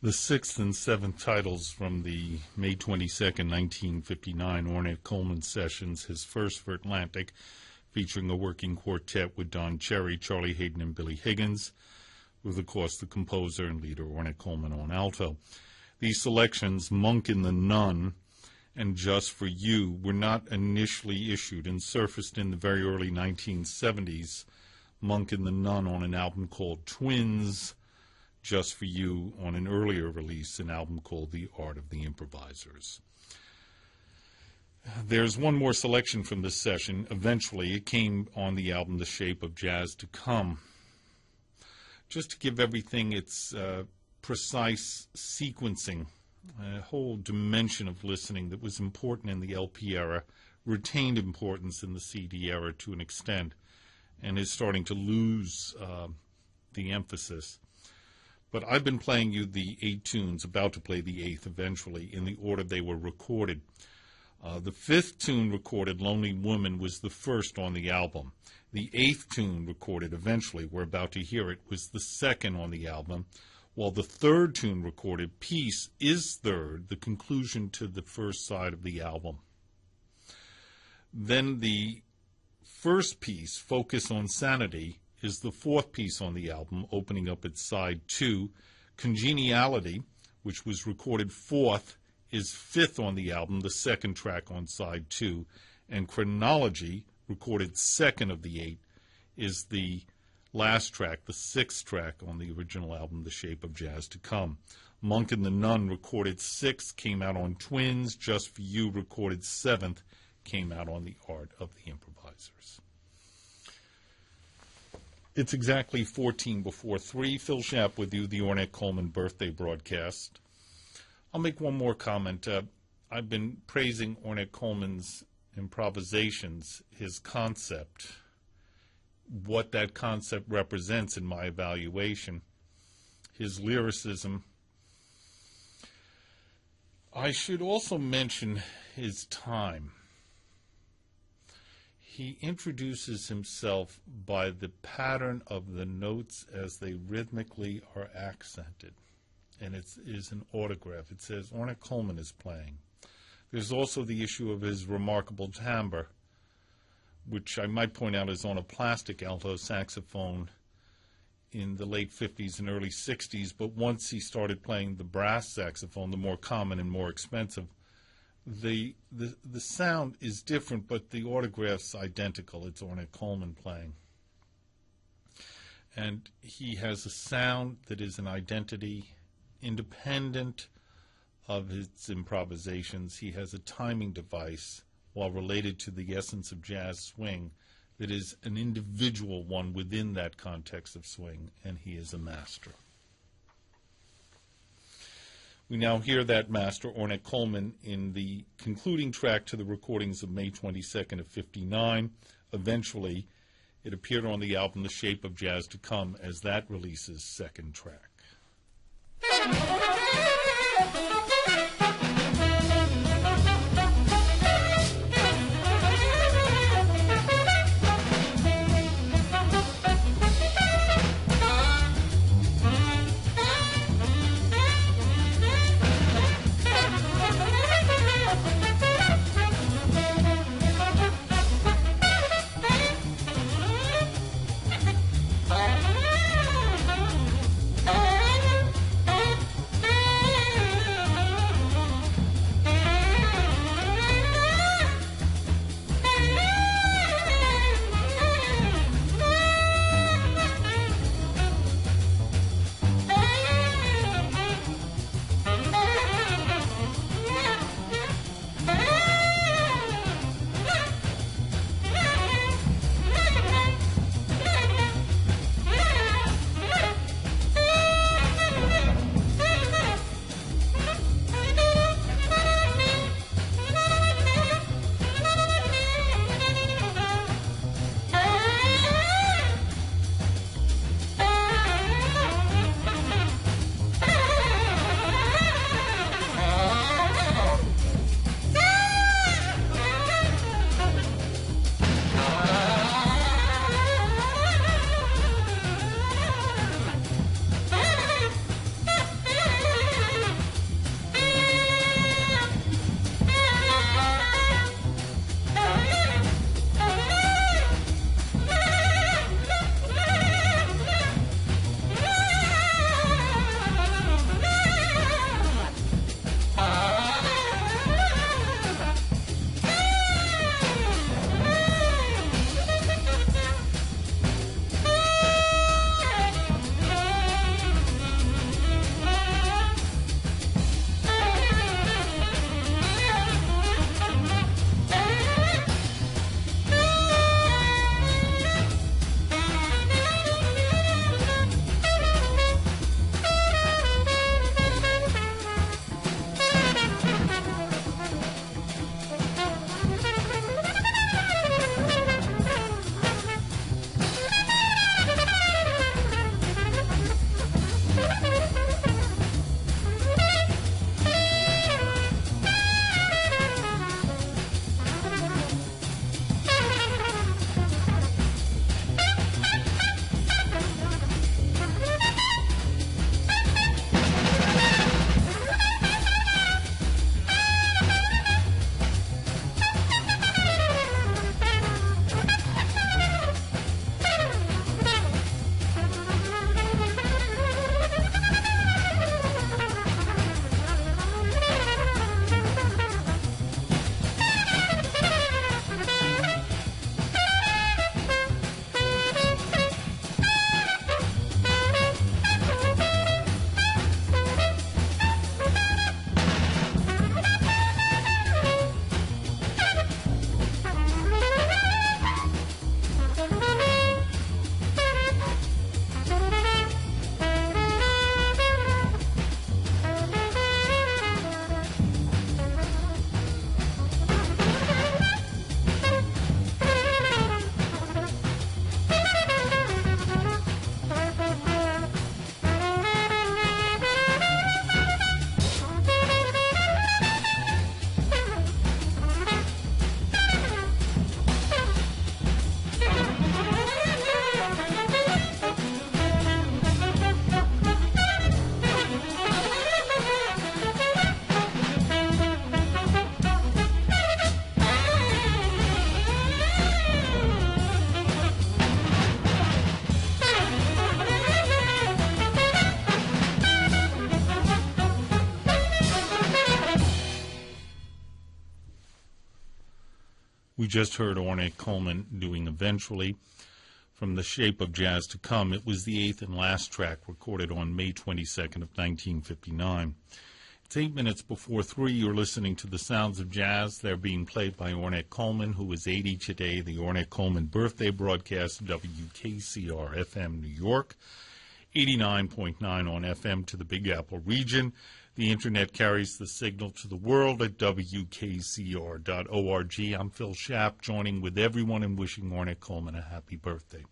The sixth and seventh titles from the May 22nd, 1959 Ornette Coleman sessions, his first for Atlantic, featuring a working quartet with Don Cherry, Charlie Hayden, and Billy Higgins, with, of course, the composer and leader Ornette Coleman on alto. These selections, Monk and the Nun and Just for You, were not initially issued and surfaced in the very early 1970s. Monk and the Nun on an album called Twins, Just for You on an earlier release, an album called The Art of the Improvisers. There's one more selection from this session. Eventually, it came on the album The Shape of Jazz to Come. Just to give everything its precise sequencing, a whole dimension of listening that was important in the LP era, retained importance in the CD era to an extent, and is starting to lose the emphasis. But I've been playing you the 8 tunes, about to play the 8th eventually, in the order they were recorded. The 5th tune recorded, Lonely Woman, was the first on the album. The 8th tune recorded eventually, we're about to hear it, was the second on the album, while the 3rd tune recorded, Peace, is third, the conclusion to the first side of the album. Then the first piece, Focus on Sanity, is the 4th piece on the album, opening up its side 2. Congeniality, which was recorded 4th, is 5th on the album, the 2nd track on side 2. And Chronology, recorded 2nd of the 8, is the last track, the 6th track on the original album, The Shape of Jazz to Come. Monk and the Nun, recorded 6th, came out on Twins. Just for You, recorded 7th, came out on The Art of the Improvisers. It's exactly 14 before 3. Phil Schaap with you, the Ornette Coleman birthday broadcast. I'll make one more comment. I've been praising Ornette Coleman's improvisations, his concept, what that concept represents in my evaluation, his lyricism. I should also mention his time. He introduces himself by the pattern of the notes as they rhythmically are accented. And it is an autograph. It says Ornette Coleman is playing. There's also the issue of his remarkable timbre, which I might point out is on a plastic alto saxophone in the late 50s and early 60s, but once he started playing the brass saxophone, the more common and more expensive, the sound is different, but the autograph's identical. It's Ornette Coleman playing. And he has a sound that is an identity independent of his improvisations. He has a timing device, while related to the essence of jazz swing, that is an individual one within that context of swing, and he is a master. We now hear that master, Ornette Coleman, in the concluding track to the recordings of May 22nd of 59. Eventually, it appeared on the album The Shape of Jazz to Come as that release's second track. We just heard Ornette Coleman doing Eventually from The Shape of Jazz to Come. It was the eighth and last track recorded on May 22nd of 1959. It's 8 minutes before 3. You're listening to The Sounds of Jazz. They're being played by Ornette Coleman, who is 80 today. The Ornette Coleman birthday broadcast, WKCR-FM New York, 89.9 on FM to the Big Apple region. The Internet carries the signal to the world at WKCR.org. I'm Phil Schaap, joining with everyone and wishing Ornette Coleman a happy birthday.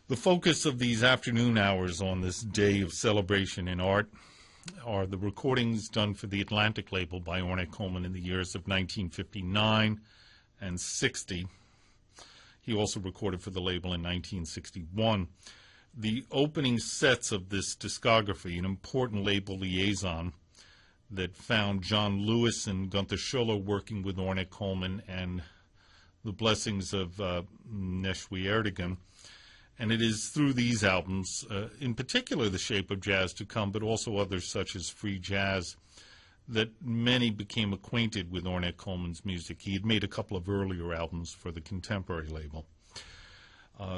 The focus of these afternoon hours on this day of celebration in art are the recordings done for the Atlantic label by Ornette Coleman in the years of 1959 and 60. He also recorded for the label in 1961. The opening sets of this discography, an important label liaison that found John Lewis and Gunther Schuller working with Ornette Coleman, and the blessings of Neshwe Erdogan. And it is through these albums, in particular The Shape of Jazz to Come, but also others such as Free Jazz, that many became acquainted with Ornette Coleman's music. He had made a couple of earlier albums for the Contemporary label.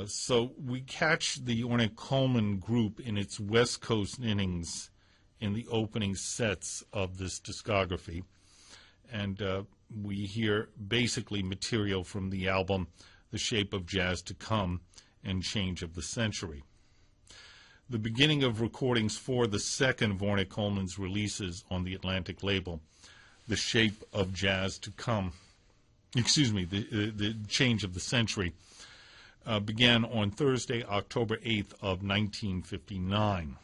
So we catch the Ornette Coleman group in its West Coast innings in the opening sets of this discography. And we hear basically material from the album The Shape of Jazz to Come and Change of the Century. The beginning of recordings for the second of Ornette Coleman's releases on the Atlantic label, The Shape of Jazz to Come, the Change of the Century, began on Thursday, October 8th of 1959.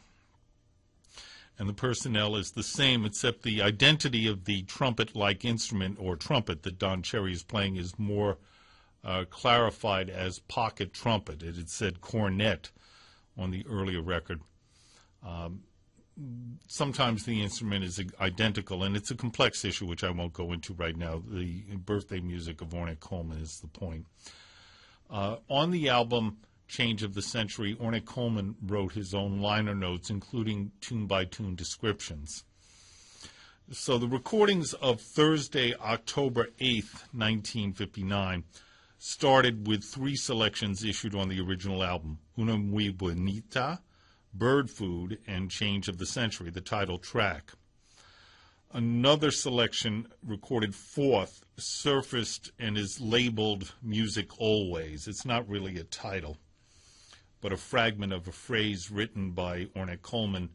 And the personnel is the same, except the identity of the trumpet-like instrument or trumpet that Don Cherry is playing is more clarified as pocket trumpet. It had said cornet on the earlier record. Sometimes the instrument is identical, and it's a complex issue which I won't go into right now. The birthday music of Ornette Coleman is the point. On the album Change of the Century, Ornette Coleman wrote his own liner notes, including tune-by-tune descriptions. So the recordings of Thursday, October 8th, 1959, started with 3 selections issued on the original album: Una Muy Bonita, Bird Food, and Change of the Century, the title track. Another selection, recorded 4th, surfaced and is labeled Music Always. It's not really a title, but a fragment of a phrase written by Ornette Coleman,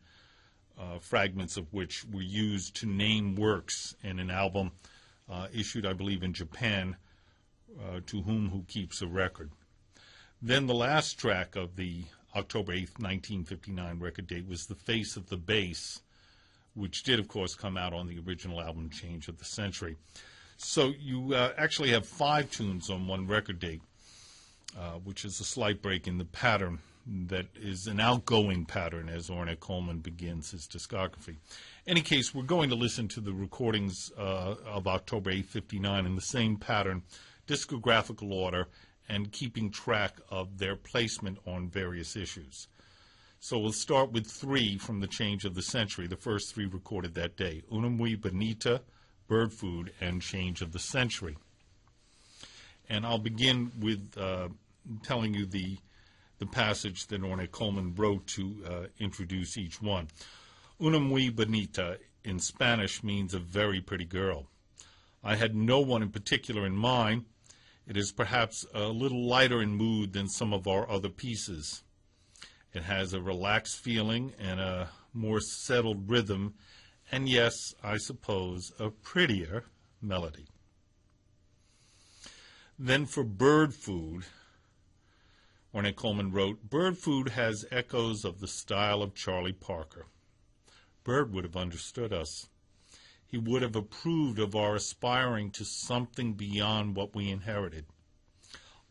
fragments of which were used to name works in an album issued, I believe, in Japan, To Whom Who Keeps a Record. Then the last track of the October 8th, 1959 record date was The Face of the Bass, which did, of course, come out on the original album Change of the Century. So you actually have 5 tunes on one record date, which is a slight break in the pattern that is an outgoing pattern as Ornette Coleman begins his discography. In any case, we're going to listen to the recordings of October 8th, 59 in the same pattern, discographical order, and keeping track of their placement on various issues. So we'll start with 3 from the Change of the Century, the first 3 recorded that day: Una Muy Bonita, Bird Food, and Change of the Century. And I'll begin with telling you the passage that Ornette Coleman wrote to introduce each one. Una Muy Bonita in Spanish means a very pretty girl. I had no one in particular in mind. It is perhaps a little lighter in mood than some of our other pieces. It has a relaxed feeling and a more settled rhythm, and yes, I suppose, a prettier melody. Then for Bird Food, Ornette Coleman wrote, Bird Food has echoes of the style of Charlie Parker. Bird would have understood us. He would have approved of our aspiring to something beyond what we inherited.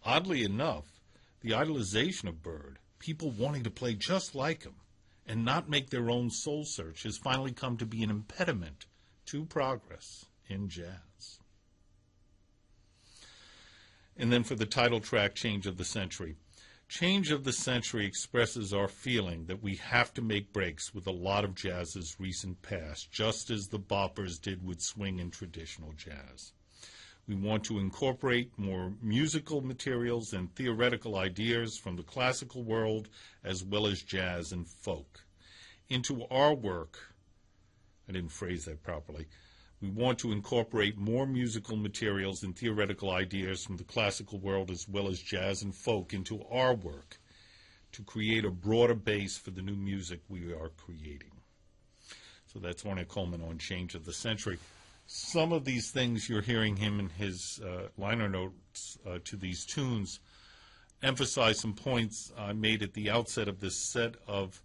Oddly enough, the idolization of Bird, people wanting to play just like him and not make their own soul search, has finally come to be an impediment to progress in jazz. And then for the title track, Change of the Century. Change of the Century expresses our feeling that we have to make breaks with a lot of jazz's recent past, just as the boppers did with swing and traditional jazz. We want to incorporate more musical materials and theoretical ideas from the classical world as well as jazz and folk into our work. I didn't phrase that properly. We want to incorporate more musical materials and theoretical ideas from the classical world as well as jazz and folk into our work to create a broader base for the new music we are creating. So that's Ornette Coleman on Change of the Century. Some of these things you're hearing him in his liner notes to these tunes emphasize some points I made at the outset of this set of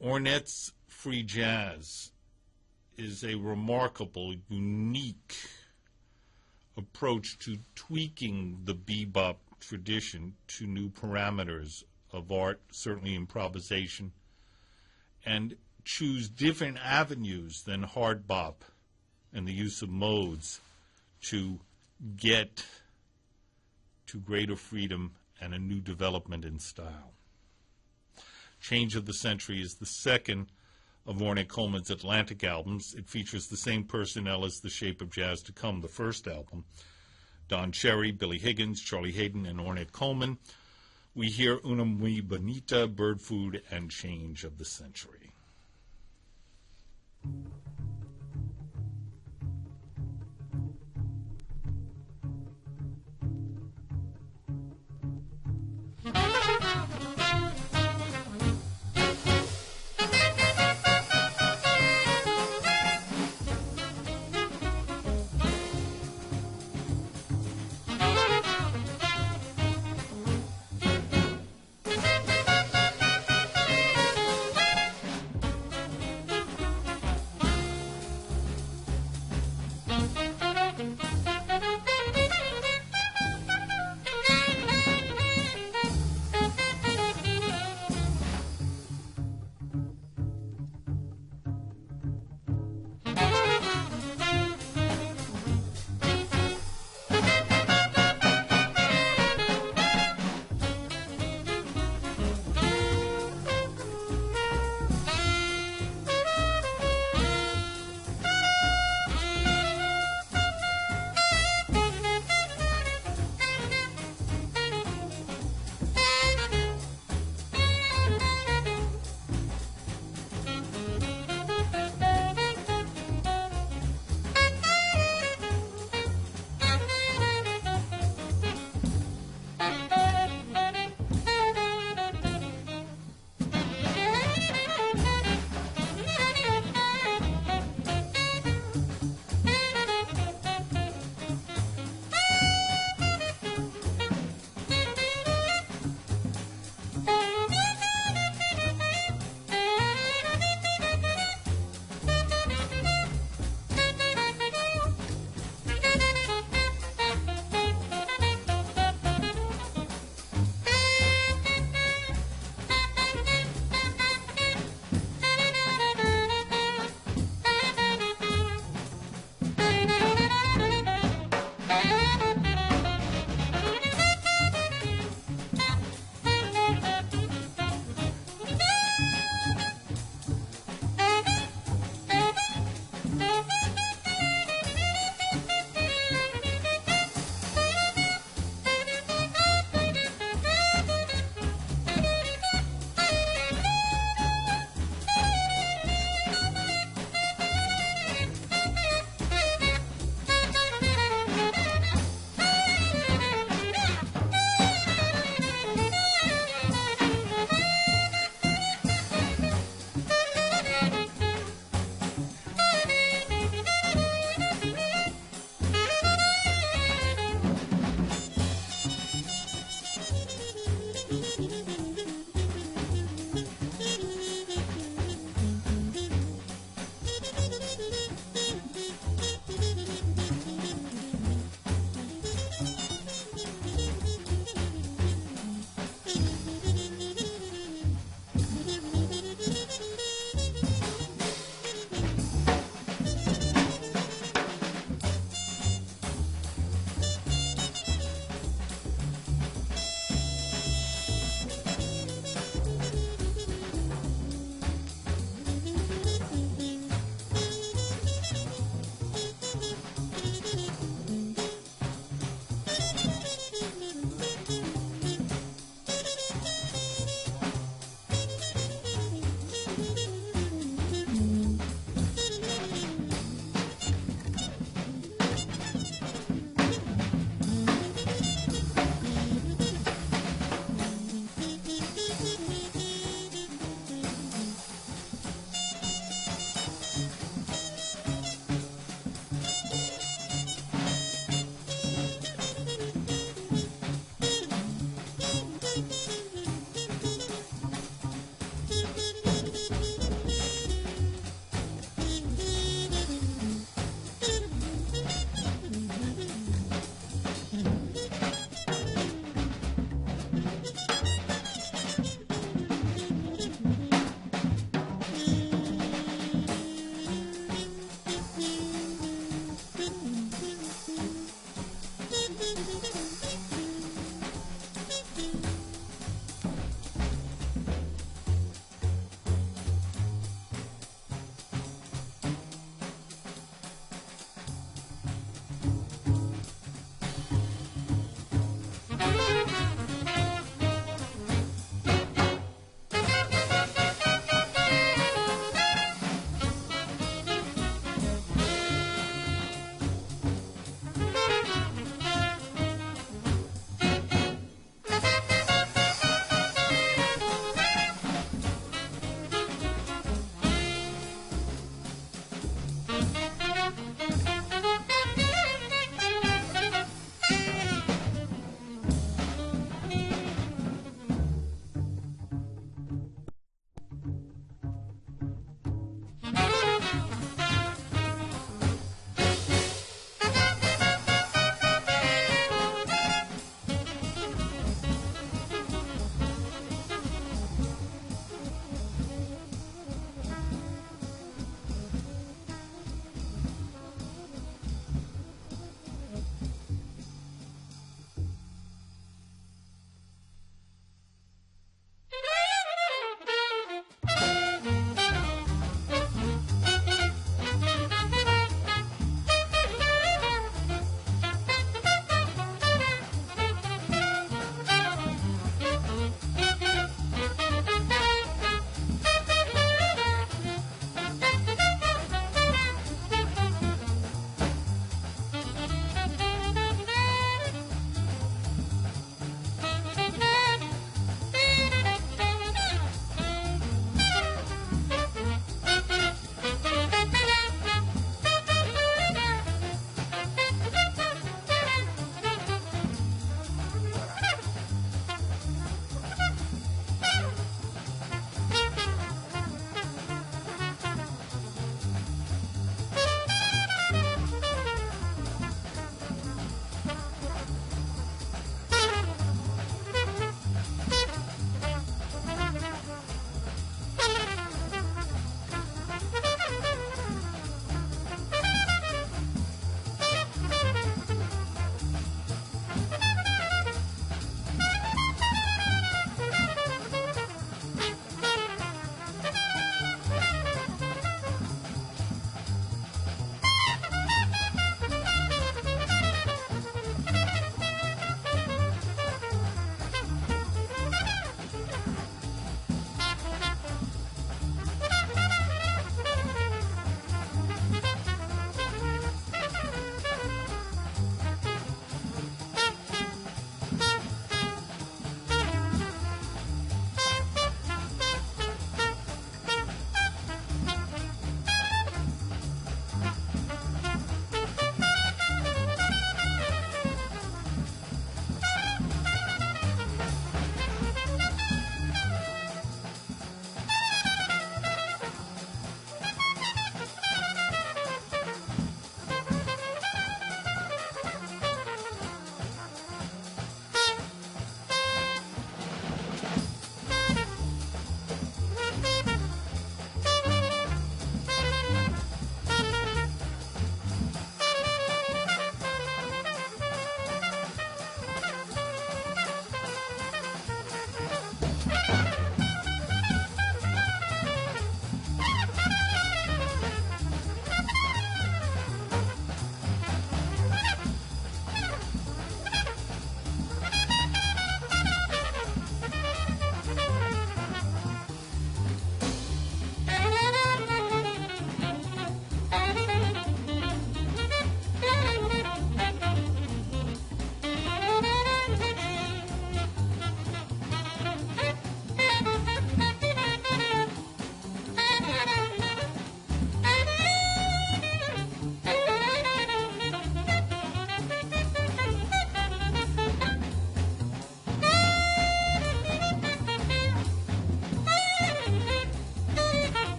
Ornette's free jazz is a remarkable, unique approach to tweaking the bebop tradition to new parameters of art, certainly improvisation, and choose different avenues than hard bop and the use of modes to get to greater freedom and a new development in style. Change of the Century is the second of Ornette Coleman's Atlantic albums. It features the same personnel as The Shape of Jazz to Come, the first album. Don Cherry, Billy Higgins, Charlie Hayden, and Ornette Coleman. We hear Una Muy Bonita, Bird Food, and Change of the Century.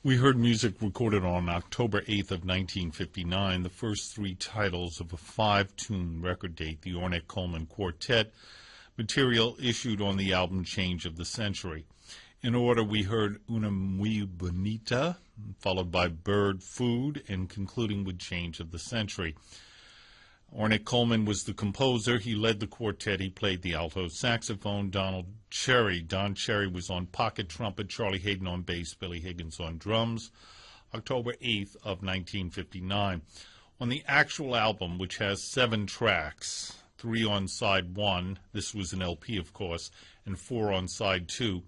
We heard music recorded on October 8th of 1959, the first three titles of a five-tune record date, the Ornette Coleman Quartet, material issued on the album Change of the Century. In order, we heard Una Muy Bonita, followed by Bird Food, and concluding with Change of the Century. Ornette Coleman was the composer. He led the quartet. He played the alto saxophone. Don Cherry was on pocket trumpet. Charlie Hayden on bass. Billy Higgins on drums. October 8th of 1959. On the actual album, which has 7 tracks, 3 on side 1, this was an LP, of course, and 4 on side 2.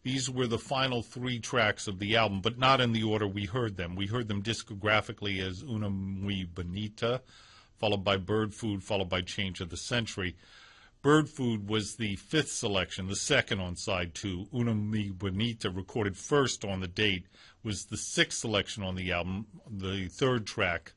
These were the final 3 tracks of the album, but not in the order we heard them. We heard them discographically as Una Muy Bonita, followed by Bird Food, followed by Change of the Century. Bird Food was the 5th selection, the 2nd on side 2. Una Muy Bonita, recorded first on the date, was the 6th selection on the album, the 3rd track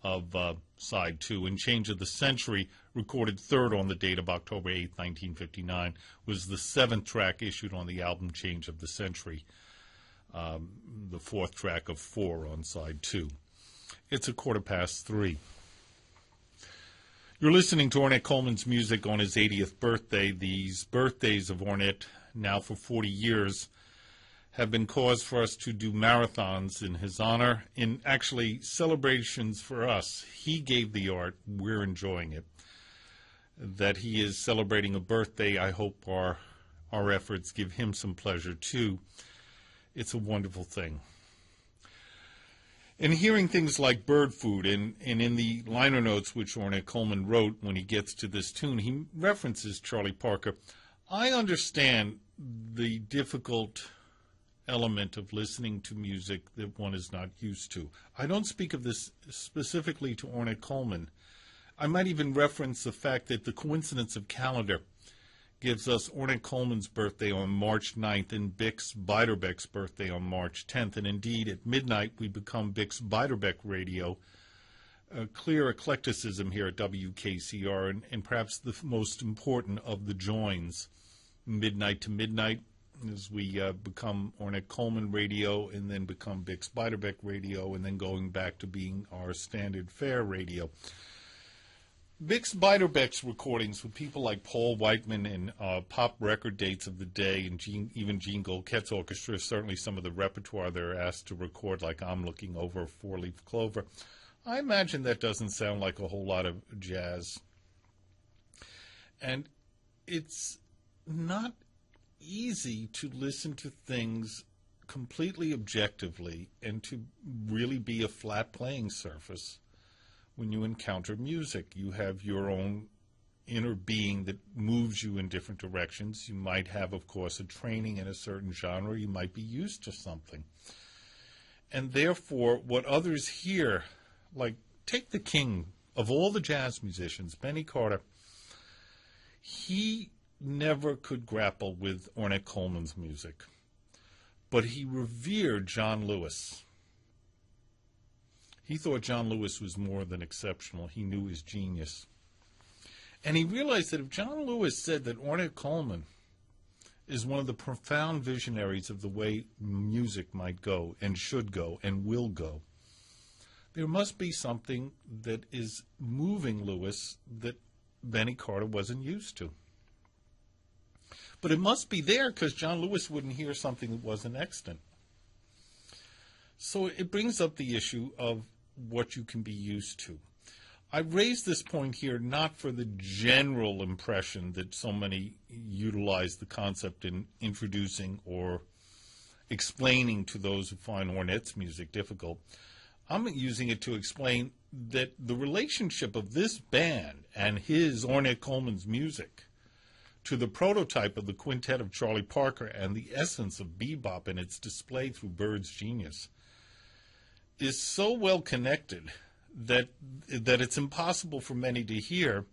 of side 2. And Change of the Century, recorded 3rd on the date of October 8, 1959, was the 7th track issued on the album Change of the Century, the 4th track of 4 on side 2. It's 3:15. You're listening to Ornette Coleman's music on his 80th birthday. These birthdays of Ornette, now for 40 years, have been cause for us to do marathons in his honor, in actually celebrations for us. He gave the art. We're enjoying it. That he is celebrating a birthday, I hope our efforts give him some pleasure, too. It's a wonderful thing. And hearing things like Bird Food, and in the liner notes which Ornette Coleman wrote when he gets to this tune, he references Charlie Parker. I understand the difficult element of listening to music that one is not used to. I don't speak of this specifically to Ornette Coleman. I might even reference the fact that the coincidence of calendar gives us Ornette Coleman's birthday on March 9th and Bix Beiderbecke's birthday on March 10th. And indeed, at midnight, we become Bix Beiderbecke Radio. A clear eclecticism here at WKCR, and perhaps the most important of the joins. Midnight to midnight, as we become Ornette Coleman Radio, and then become Bix Beiderbecke Radio, and then going back to being our standard fare radio. Bix Beiderbecke's recordings with people like Paul Whiteman and pop record dates of the day, and even Gene Golkett's orchestra, certainly some of the repertoire they're asked to record, like I'm Looking Over a Four-Leaf Clover. I imagine that doesn't sound like a whole lot of jazz. And it's not easy to listen to things completely objectively and to really be a flat playing surface. When you encounter music, you have your own inner being that moves you in different directions. You might have, of course, a training in a certain genre. You might be used to something. And therefore, what others hear, like take the king of all the jazz musicians, Benny Carter, he never could grapple with Ornette Coleman's music. But he revered John Lewis. He thought John Lewis was more than exceptional. He knew his genius. And he realized that if John Lewis said that Ornette Coleman is one of the profound visionaries of the way music might go and should go and will go, there must be something that is moving Lewis that Benny Carter wasn't used to. But it must be there because John Lewis wouldn't hear something that wasn't extant. So it brings up the issue of what you can be used to. I raise this point here not for the general impression that so many utilize the concept in introducing or explaining to those who find Ornette's music difficult. I'm using it to explain that the relationship of this band and his Ornette Coleman's music to the prototype of the quintet of Charlie Parker and the essence of bebop in its display through Bird's genius is so well connected that it's impossible for many to hear,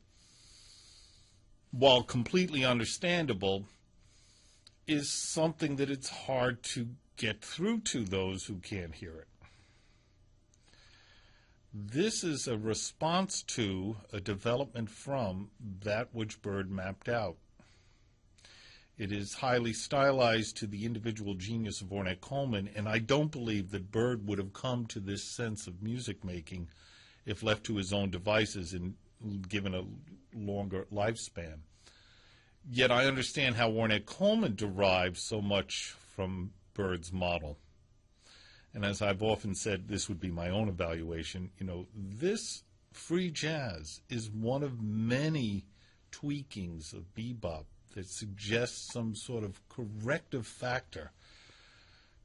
while completely understandable, is something that it's hard to get through to those who can't hear it. This is a response to, a development from, that which Bird mapped out. It is highly stylized to the individual genius of Ornette Coleman, and I don't believe that Bird would have come to this sense of music making if left to his own devices and given a longer lifespan. Yet I understand how Ornette Coleman derives so much from Bird's model. And as I've often said, this would be my own evaluation. This free jazz is one of many tweakings of bebop that suggests some sort of corrective factor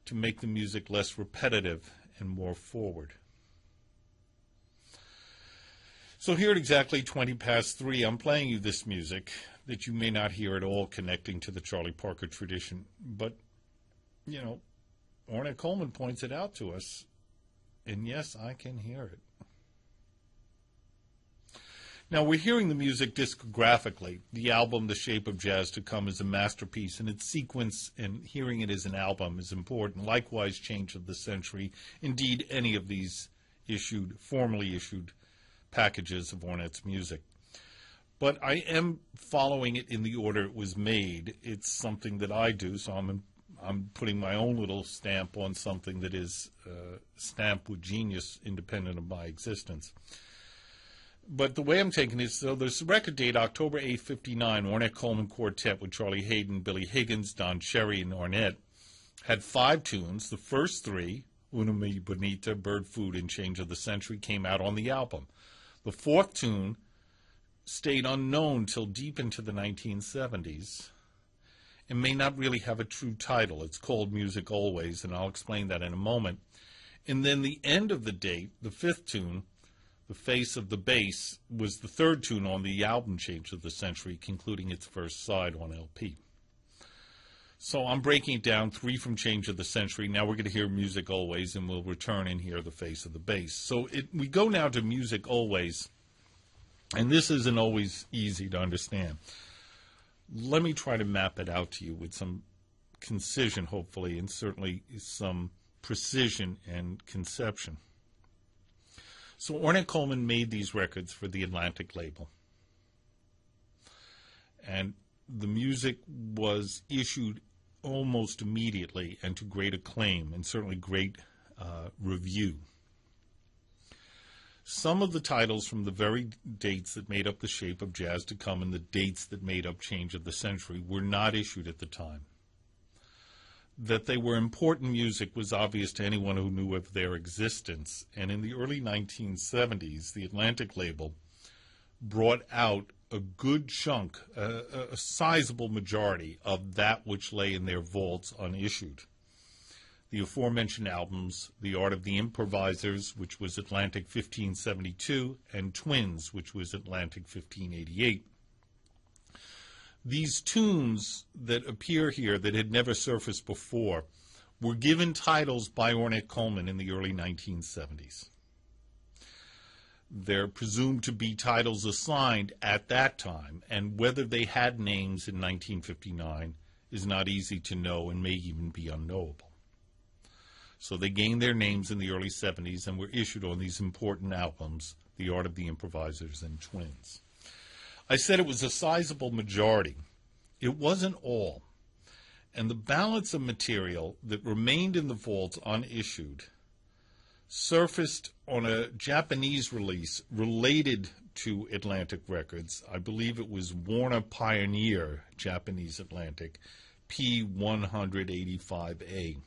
to make the music less repetitive and more forward. So here at exactly 20 past 3, I'm playing you this music that you may not hear at all connecting to the Charlie Parker tradition. But, Ornette Coleman points it out to us, and yes, I can hear it. Now, we're hearing the music discographically. The album, The Shape of Jazz to Come, is a masterpiece, and its sequence and hearing it as an album is important. Likewise, Change of the Century. Indeed, any of these formally issued packages of Ornette's music. But I am following it in the order it was made. It's something that I do, so I'm putting my own little stamp on something that is stamped with genius independent of my existence. But the way I'm taking it, so there's a record date, October 8, 59, Ornette Coleman Quartet with Charlie Hayden, Billy Higgins, Don Cherry, and Ornette, had 5 tunes. The first 3, Una Mi Bonita, Bird Food, and Change of the Century, came out on the album. The 4th tune stayed unknown till deep into the 1970s and may not really have a true title. It's called Music Always, and I'll explain that in a moment. And then the end of the date, the 5th tune, The Face of the Bass, was the 3rd tune on the album Change of the Century, concluding its first side on LP. So I'm breaking it down, 3 from Change of the Century. Now we're going to hear Music Always, and we'll return and hear The Face of the Bass. So we go now to Music Always, and this isn't always easy to understand. Let me try to map it out to you with some concision, hopefully, and certainly some precision and conception. So Ornette Coleman made these records for the Atlantic label. And the music was issued almost immediately and to great acclaim and certainly great review. Some of the titles from the very dates that made up The Shape of Jazz to Come and the dates that made up Change of the Century were not issued at the time. That they were important music was obvious to anyone who knew of their existence, and in the early 1970s, the Atlantic label brought out a good chunk, a sizable majority of that which lay in their vaults unissued. The aforementioned albums, The Art of the Improvisers, which was Atlantic 1572, and Twins, which was Atlantic 1588. These tunes that appear here that had never surfaced before were given titles by Ornette Coleman in the early 1970s. They're presumed to be titles assigned at that time, and whether they had names in 1959 is not easy to know and may even be unknowable. So they gained their names in the early 70s and were issued on these important albums, The Art of the Improvisers and Twins. I said it was a sizable majority. It wasn't all. And the balance of material that remained in the vaults unissued surfaced on a Japanese release related to Atlantic Records. I believe it was Warner Pioneer Japanese Atlantic, P185A.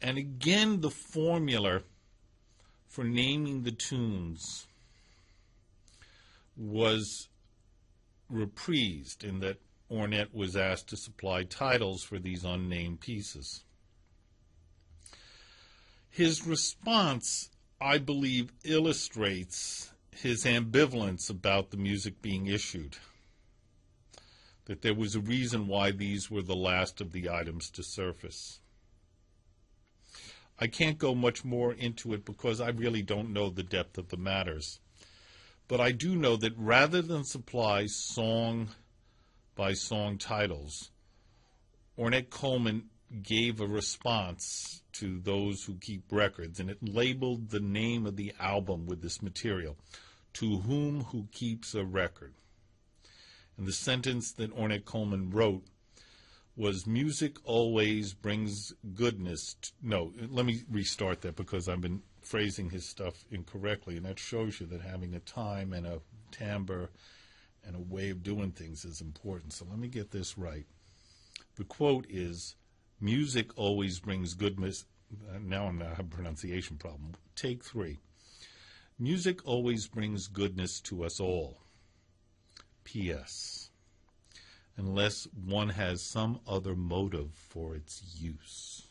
And again, the formula for naming the tunes was reprised in that Ornette was asked to supply titles for these unnamed pieces. His response, I believe, illustrates his ambivalence about the music being issued, that there was a reason why these were the last of the items to surface. I can't go much more into it because I really don't know the depth of the matters. But I do know that rather than supply song-by-song titles, Ornette Coleman gave a response to those who keep records, and it labeled the name of the album with this material, To Whom Who Keeps a Record. And the sentence that Ornette Coleman wrote was, music always brings goodness. No, let me restart that because I've been phrasing his stuff incorrectly, and that shows you that having a time and a timbre and a way of doing things is important. So let me get this right. The quote is, music always brings goodness. Now I'm going to have a pronunciation problem. Take 3. Music always brings goodness to us all. P.S. Unless one has some other motive for its use.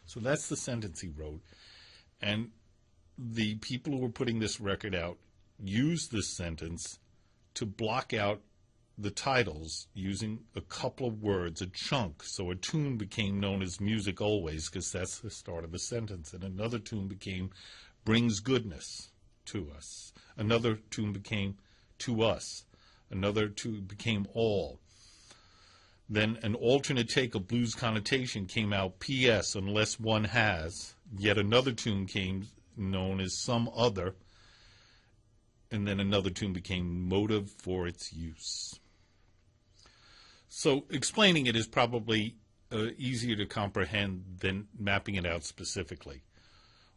So that's the sentence he wrote. And the people who were putting this record out used this sentence to block out the titles using a couple of words, a chunk. So a tune became known as Music Always, because that's the start of the sentence. And another tune became Brings Goodness to Us. Another tune became To Us. Another tune became All. Then an alternate take of blues connotation came out, P.S., Unless One Has. Yet another tune came known as Some Other. And then another tune became Motive for Its Use. So explaining it is probably easier to comprehend than mapping it out specifically.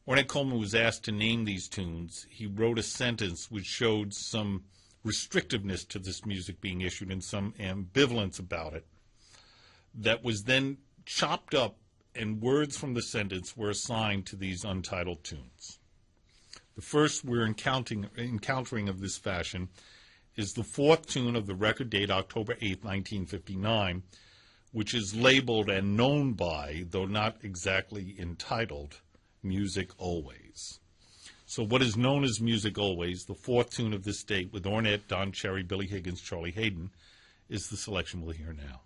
Ornette Coleman was asked to name these tunes. He wrote a sentence which showed some restrictiveness to this music being issued and some ambivalence about it that was then chopped up, and words from the sentence were assigned to these untitled tunes. The first we're encountering of this fashion is the 4th tune of the record date October 8, 1959, which is labeled and known by, though not exactly entitled, Music Always. So what is known as Music Always, the 4th tune of this date with Ornette, Don Cherry, Billy Higgins, Charlie Hayden, is the selection we'll hear now.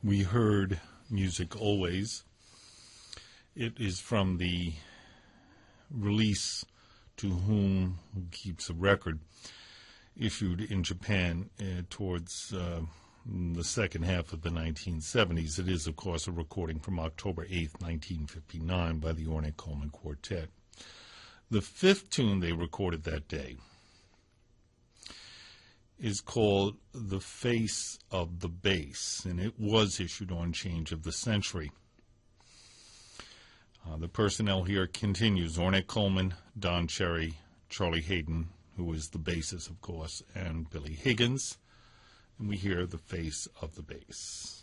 We heard Music Always. It is from the release To Whom Who Keeps a Record, issued in Japan towards the second half of the 1970s. It is, of course, a recording from October 8th, 1959 by the Ornette Coleman Quartet. The fifth tune they recorded that day is called The Face of the Bass, and it was issued on Change of the Century. The personnel here continues: Ornette Coleman, Don Cherry, Charlie Hayden, who is the bassist, of course, and Billy Higgins. And we hear The Face of the Bass.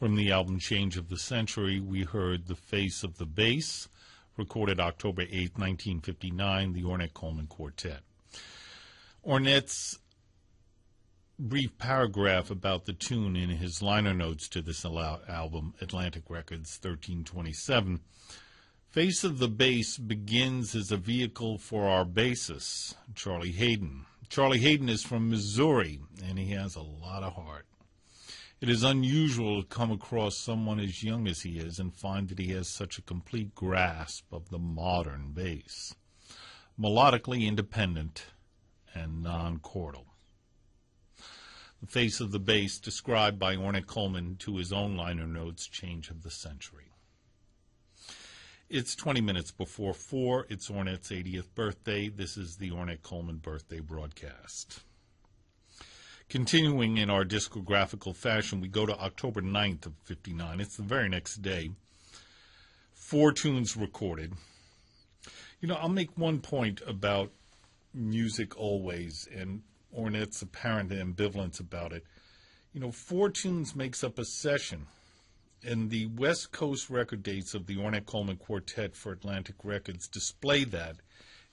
From the album Change of the Century, we heard The Face of the Bass, recorded October 8, 1959, the Ornette Coleman Quartet. Ornette's brief paragraph about the tune in his liner notes to this album, Atlantic Records 1327, Face of the Bass begins as a vehicle for our bassist, Charlie Hayden. Charlie Hayden is from Missouri, and he has a lot of heart. It is unusual to come across someone as young as he is and find that he has such a complete grasp of the modern bass. Melodically independent and non-chordal. The Face of the Bass, described by Ornette Coleman to his own liner notes, Change of the Century. It's 20 minutes before 4. It's Ornette's 80th birthday. This is the Ornette Coleman birthday broadcast. Continuing in our discographical fashion, we go to October 9th of 59. It's the very next day. 4 tunes recorded. You know, I'll make one point about music always and Ornette's apparent ambivalence about it. You know, 4 tunes makes up a session. And the West Coast record dates of the Ornette Coleman Quartet for Atlantic Records display that,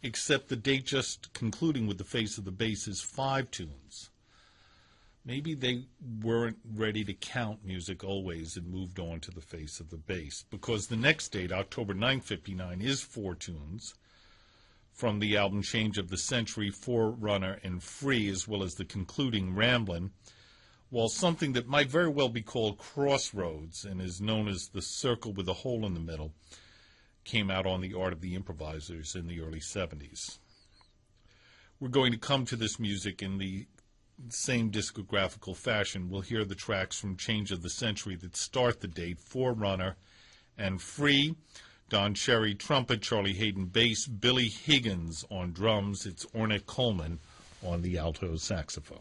except the date just concluding with The Face of the Bass is 5 tunes. Maybe they weren't ready to count Music Always and moved on to The Face of the Bass, because the next date, October 9, 59, is 4 tunes from the album Change of the Century, Forerunner, and Free, as well as the concluding Ramblin', while something that might very well be called Crossroads and is known as The Circle with a Hole in the Middle came out on the Art of the Improvisers in the early 70s. We're going to come to this music in the same discographical fashion. We'll hear the tracks from Change of the Century that start the date, Forerunner and Free. Don Cherry trumpet, Charlie Hayden bass, Billy Higgins on drums. It's Ornette Coleman on the alto saxophone.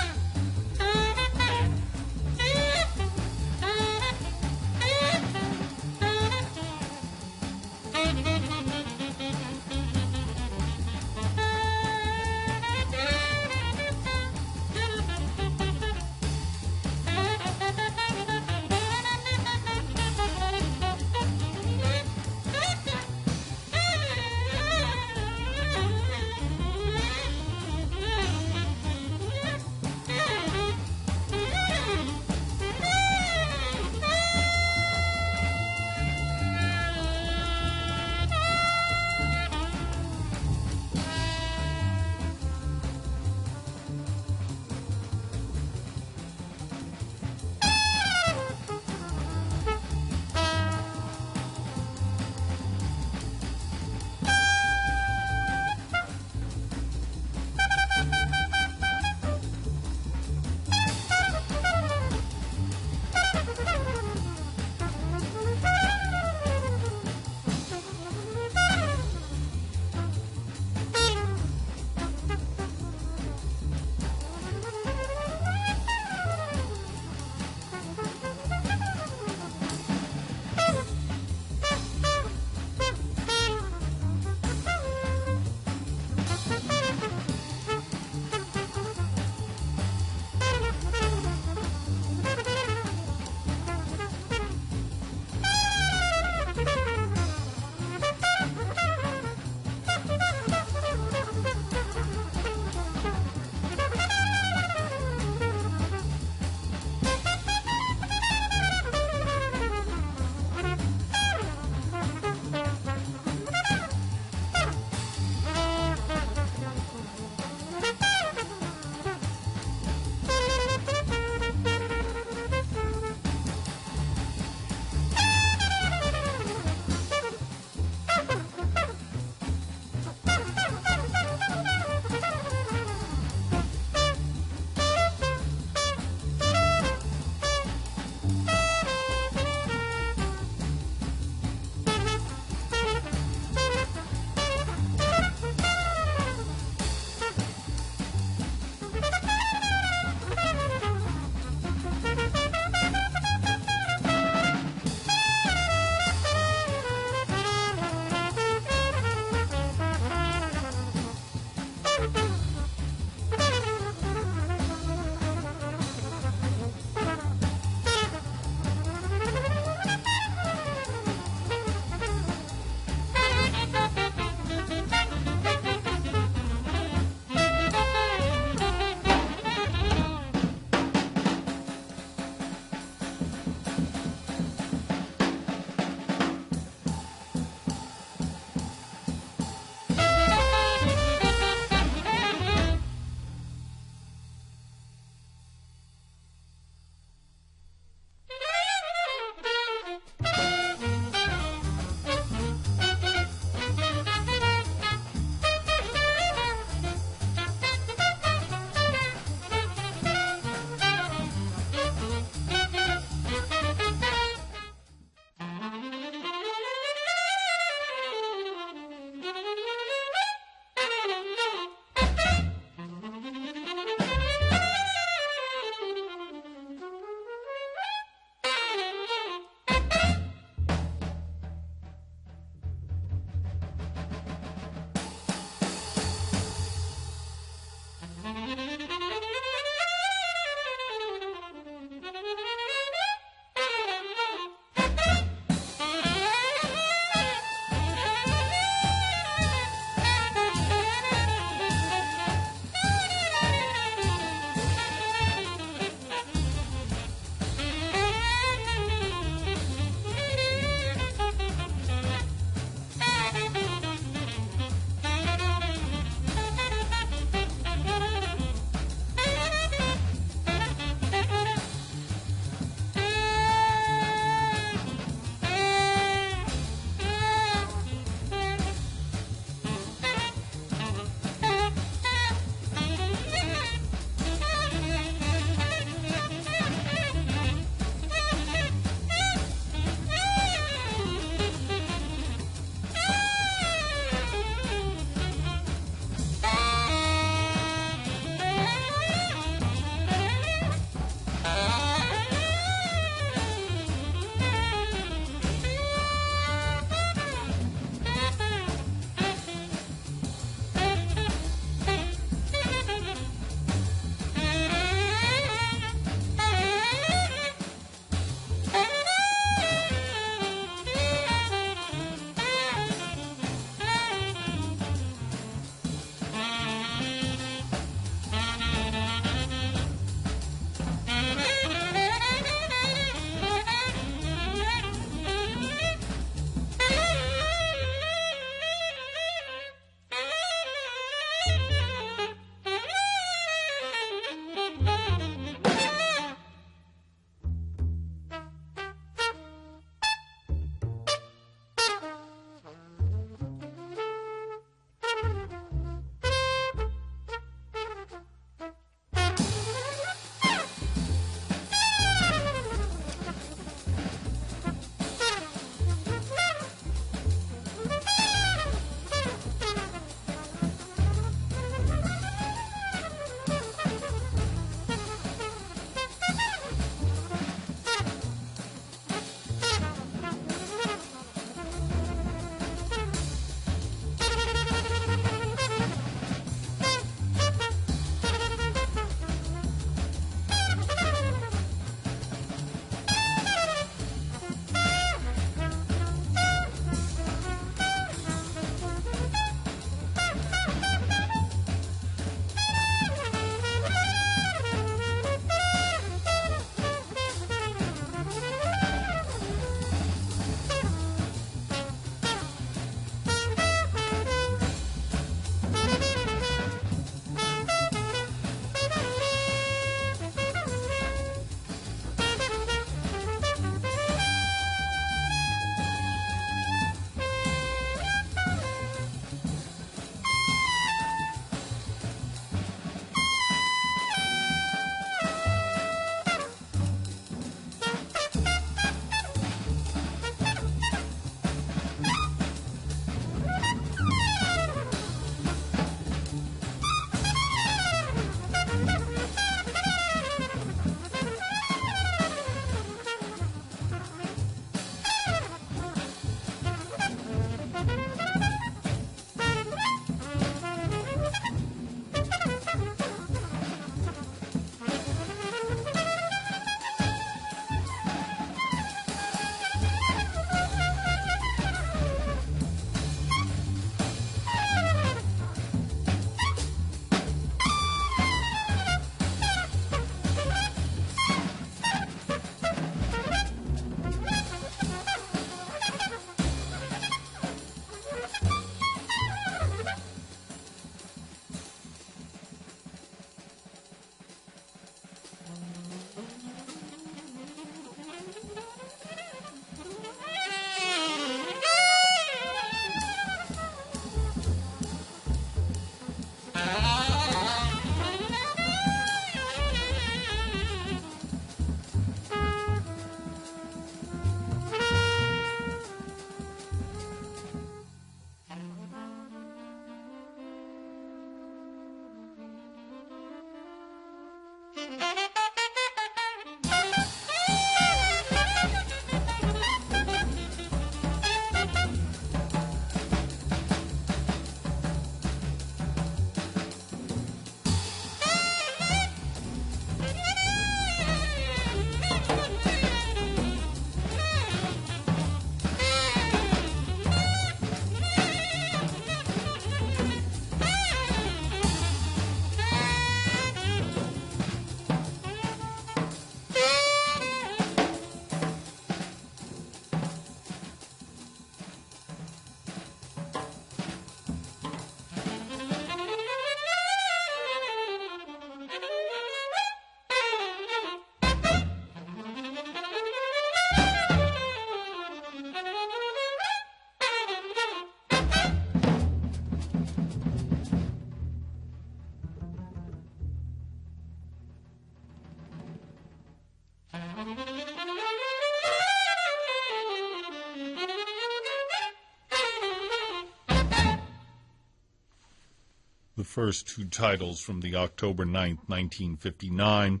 the first two titles from the October 9th, 1959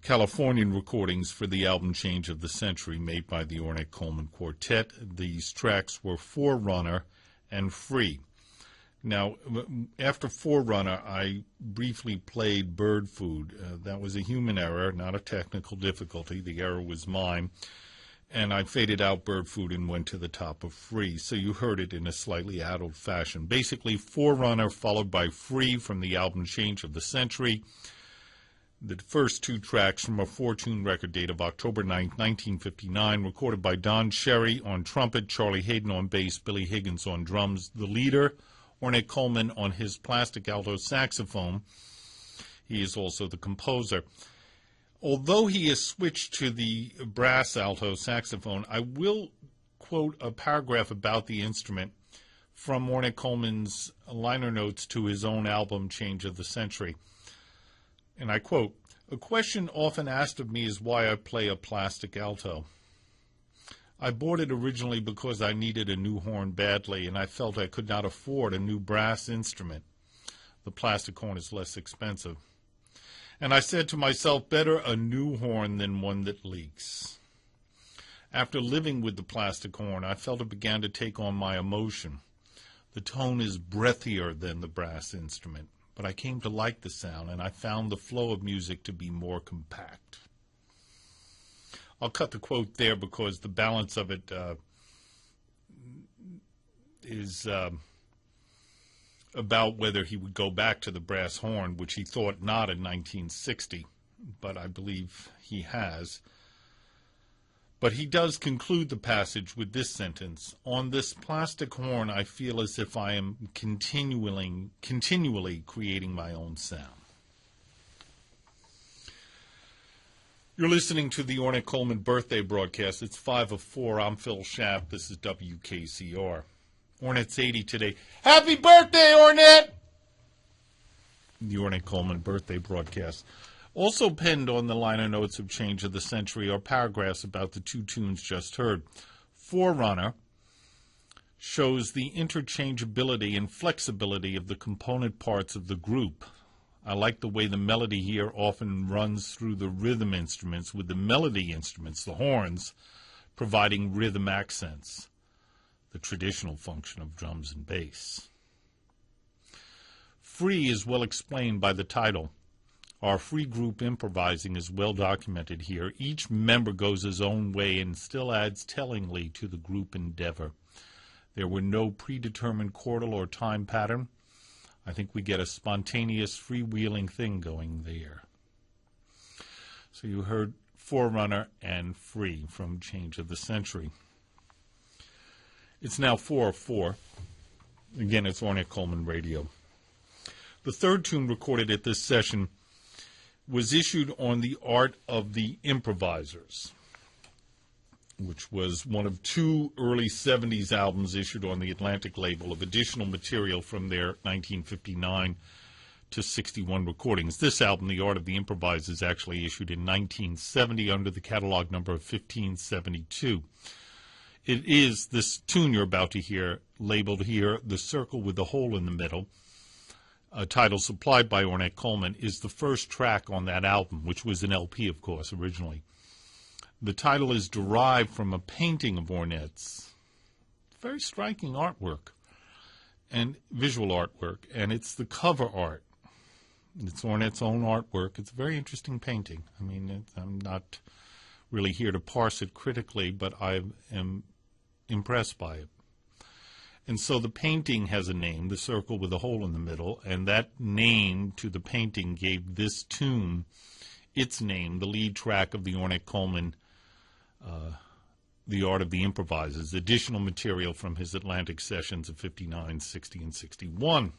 Californian recordings for the album Change of the Century made by the Ornette Coleman Quartet. These tracks were Forerunner and Free. Now, after Forerunner, I briefly played Bird Food. That was a human error, not a technical difficulty. The error was mine. And I faded out Bird Food and went to the top of Free. So you heard it in a slightly addled fashion. Basically, Forerunner followed by Free from the album Change of the Century. The first two tracks from a four-tune record date of October 9th, 1959, recorded by Don Cherry on trumpet, Charlie Hayden on bass, Billy Higgins on drums. The leader, Ornette Coleman, on his plastic alto saxophone. He is also the composer. Although he has switched to the brass alto saxophone, I will quote a paragraph about the instrument from Ornette Coleman's liner notes to his own album, Change of the Century. And I quote, "A question often asked of me is why I play a plastic alto. I bought it originally because I needed a new horn badly, and I felt I could not afford a new brass instrument. The plastic horn is less expensive. And I said to myself, better a new horn than one that leaks. After living with the plastic horn, I felt it began to take on my emotion. The tone is breathier than the brass instrument, but I came to like the sound, and I found the flow of music to be more compact." I'll cut the quote there because the balance of it is about whether he would go back to the brass horn, which he thought not in 1960, but I believe he has. But he does conclude the passage with this sentence: "On this plastic horn, I feel as if I am continually creating my own sound." You're listening to the Ornette Coleman birthday broadcast. It's 5 of 4. I'm Phil Schaap. This is WKCR. Ornette's 80 today. Happy birthday, Ornette! The Ornette Coleman birthday broadcast. Also penned on the liner notes of Change of the Century are paragraphs about the two tunes just heard. Forerunner shows the interchangeability and flexibility of the component parts of the group. I like the way the melody here often runs through the rhythm instruments, with the melody instruments, the horns, providing rhythm accents, the traditional function of drums and bass. Free is well explained by the title. Our free group improvising is well documented here. Each member goes his own way and still adds tellingly to the group endeavor. There were no predetermined chordal or time pattern. I think we get a spontaneous, freewheeling thing going there. So you heard Forerunner and Free from Change of the Century. It's now 4 of 4. Again, it's Ornette Coleman Radio. The third tune recorded at this session was issued on The Art of the Improvisers, which was one of two early 70s albums issued on the Atlantic label of additional material from their 1959 to 61 recordings. This album, The Art of the Improvisers, actually issued in 1970 under the catalog number of 1572. It is this tune you're about to hear, labeled here, The Circle with the Hole in the Middle, a title supplied by Ornette Coleman, is the first track on that album, which was an LP, of course, originally. The title is derived from a painting of Ornette's. Very striking artwork and visual artwork, and it's the cover art. It's Ornette's own artwork. It's a very interesting painting. I mean, I'm not really here to parse it critically, but I am impressed by it. And so the painting has a name, The Circle with a Hole in the Middle, and that name to the painting gave this tune its name, the lead track of the Ornette Coleman, The Art of the Improvisers, additional material from his Atlantic sessions of 59, 60, and 61.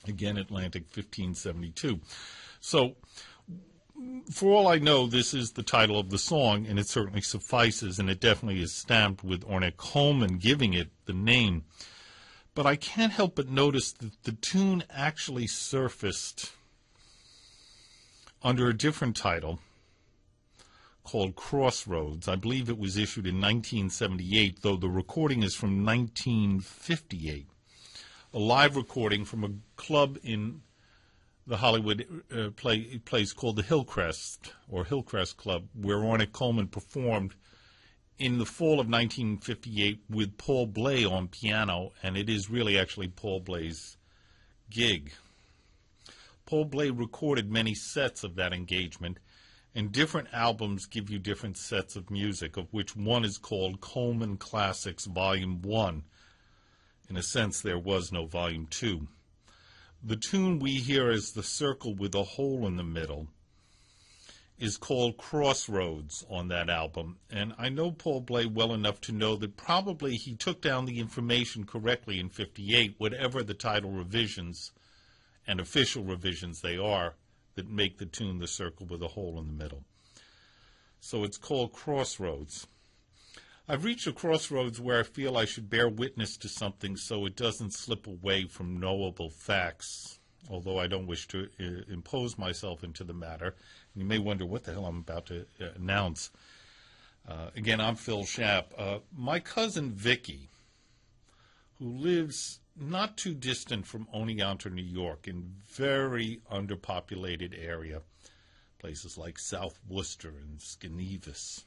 Again, Atlantic 1572. So, for all I know, this is the title of the song, and it certainly suffices, and it definitely is stamped with Ornette Coleman giving it the name. But I can't help but notice that the tune actually surfaced under a different title called Crossroads. I believe it was issued in 1978, though the recording is from 1958. a live recording from a club in the Hollywood place called the Hillcrest, or Hillcrest Club, where Ornette Coleman performed in the fall of 1958 with Paul Bley on piano, and it is really actually Paul Bley's gig. Paul Bley recorded many sets of that engagement, and different albums give you different sets of music, of which one is called Coleman Classics Volume 1. In a sense, there was no Volume 2. The tune we hear as The Circle with a Hole in the Middle is called Crossroads on that album. And I know Paul Bley well enough to know that probably he took down the information correctly in 58, whatever the title revisions and official revisions they are that make the tune The Circle with a Hole in the Middle. So it's called Crossroads. I've reached a crossroads where I feel I should bear witness to something so it doesn't slip away from knowable facts, although I don't wish to impose myself into the matter. You may wonder what the hell I'm about to announce. Again, I'm Phil Schaap. My cousin Vicky, who lives not too distant from Oneonta, New York, in very underpopulated area, places like South Worcester and Skenevis.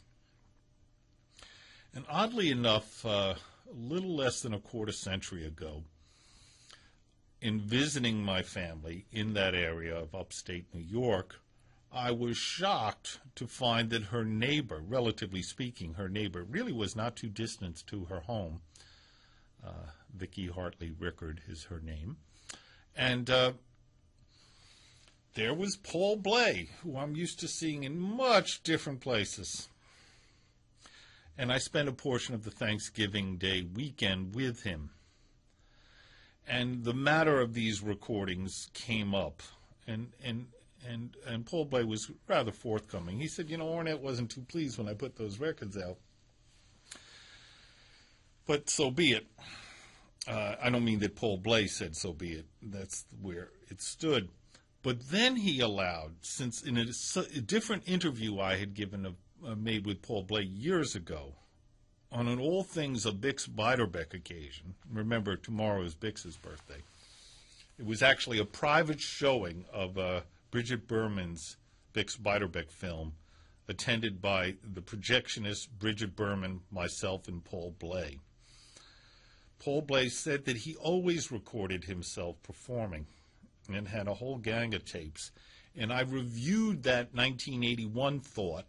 And oddly enough, a little less than a quarter century ago, in visiting my family in that area of upstate New York, I was shocked to find that her neighbor, relatively speaking, her neighbor really was not too distant to her home. Vicky Hartley Rickard is her name. And there was Paul Bley, who I'm used to seeing in much different places. And I spent a portion of the Thanksgiving Day weekend with him. And the matter of these recordings came up. And Paul Bley was rather forthcoming. He said, Ornette wasn't too pleased when I put those records out. But so be it. I don't mean that Paul Bley said so be it. That's where it stood. But then he allowed, since in a different interview I had made with Paul Bley years ago, on an All Things a Bix Beiderbecke occasion. Remember, tomorrow is Bix's birthday. It was actually a private showing of Bridget Berman's Bix Beiderbecke film, attended by the projectionist Bridget Berman, myself, and Paul Bley. Paul Bley said that he always recorded himself performing and had a whole gang of tapes. And I reviewed that 1981 thought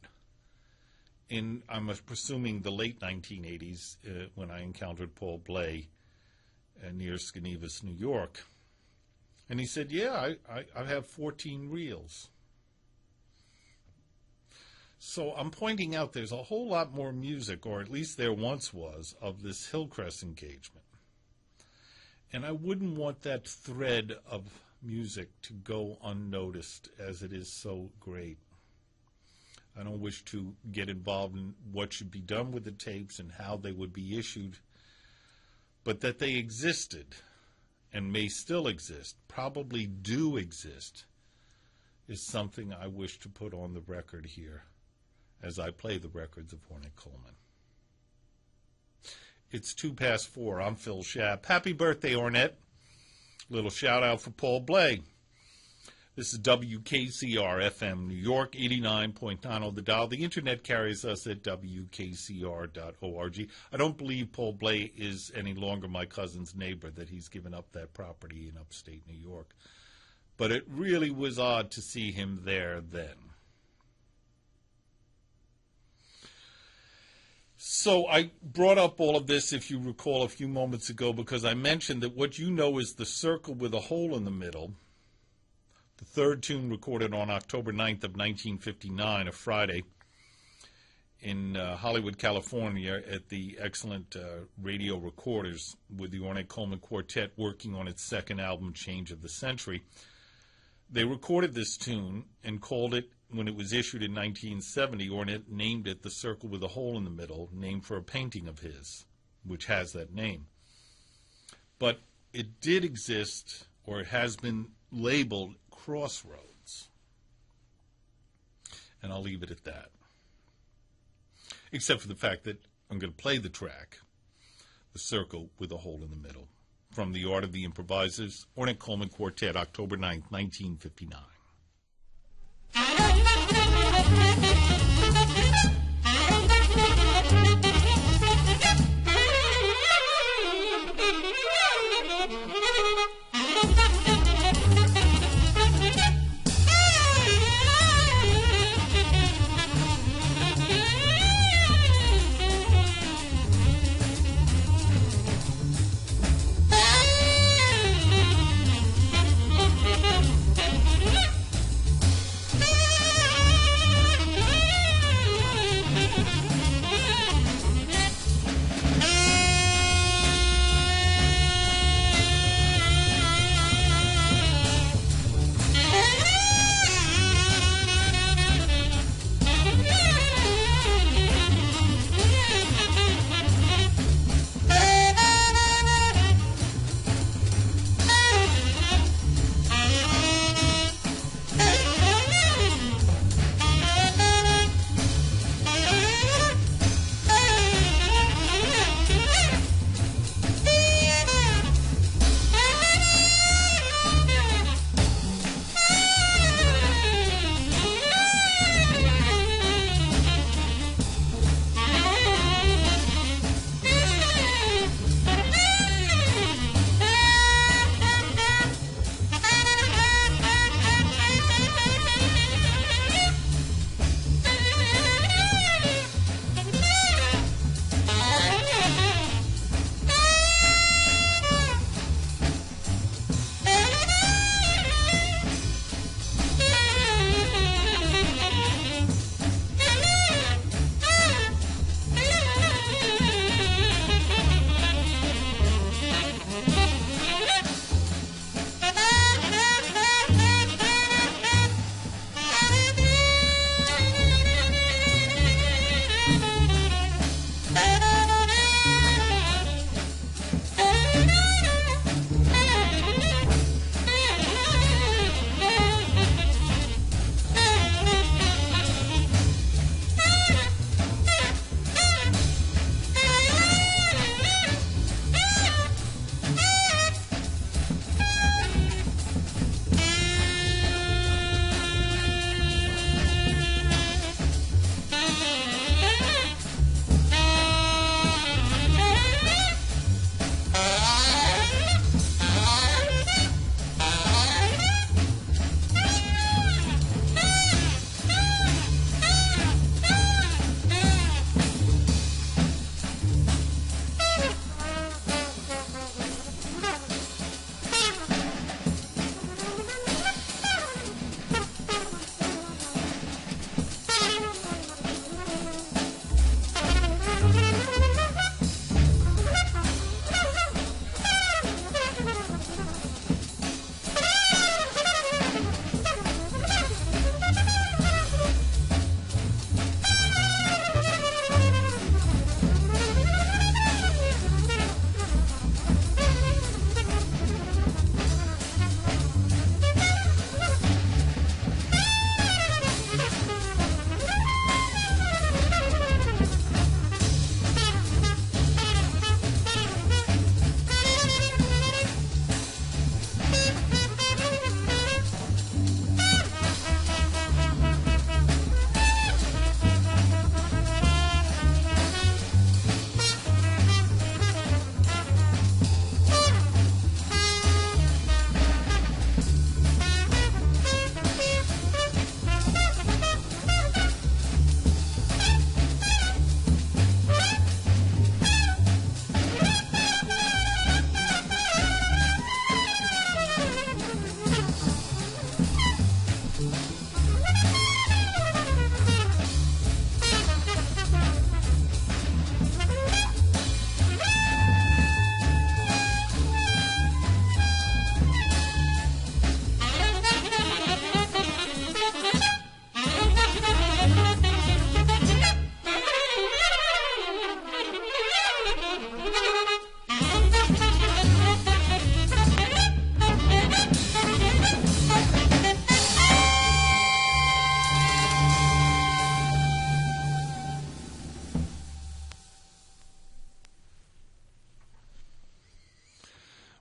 in, I'm presuming, the late 1980s when I encountered Paul Bley near Skenevis, New York. And he said, yeah, I have 14 reels. So I'm pointing out there's a whole lot more music, or at least there once was, of this Hillcrest engagement. And I wouldn't want that thread of music to go unnoticed, as it is so great. I don't wish to get involved in what should be done with the tapes and how they would be issued, but that they existed and may still exist, probably do exist, is something I wish to put on the record here as I play the records of Ornette Coleman. It's 4:02. I'm Phil Schaap. Happy birthday, Ornette. Little shout out for Paul Bley. This is WKCR-FM, New York, 89.9 on the dial. The internet carries us at WKCR.org. I don't believe Paul Bley is any longer my cousin's neighbor, that he's given up that property in upstate New York. But it really was odd to see him there then. So I brought up all of this, if you recall, a few moments ago, because I mentioned that what you know is The Circle with a Hole in the Middle, the third tune recorded on October 9th of 1959, a Friday, in Hollywood, California, at the excellent radio recorders with the Ornette Coleman Quartet working on its second album, Change of the Century. They recorded this tune and called it, when it was issued in 1970, Ornette named it The Circle with a Hole in the Middle, named for a painting of his, which has that name. But it did exist, or it has been labeled Crossroads. And I'll leave it at that. Except for the fact that I'm going to play the track, The Circle with a Hole in the Middle. from The Art of the Improvisers, Ornette Coleman Quartet, October 9th, 1959.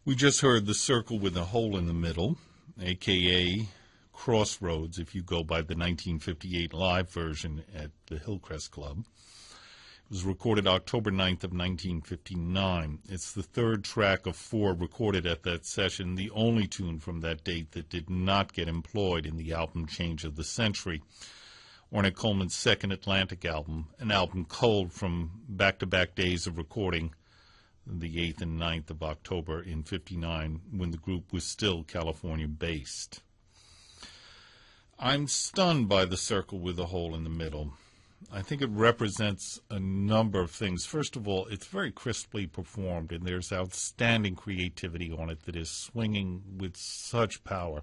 We just heard The Circle with a Hole in the Middle, a.k.a. Crossroads, if you go by the 1958 live version at the Hillcrest Club. It was recorded October 9th of 1959. It's the third track of four recorded at that session, the only tune from that date that did not get employed in the album Change of the Century, Ornette Coleman's second Atlantic album, an album culled from back-to-back days of recording, the 8th and 9th of October in 59, when the group was still California-based. I'm stunned by The Circle with a Hole in the Middle. I think it represents a number of things. First of all, it's very crisply performed, and there's outstanding creativity on it that is swinging with such power.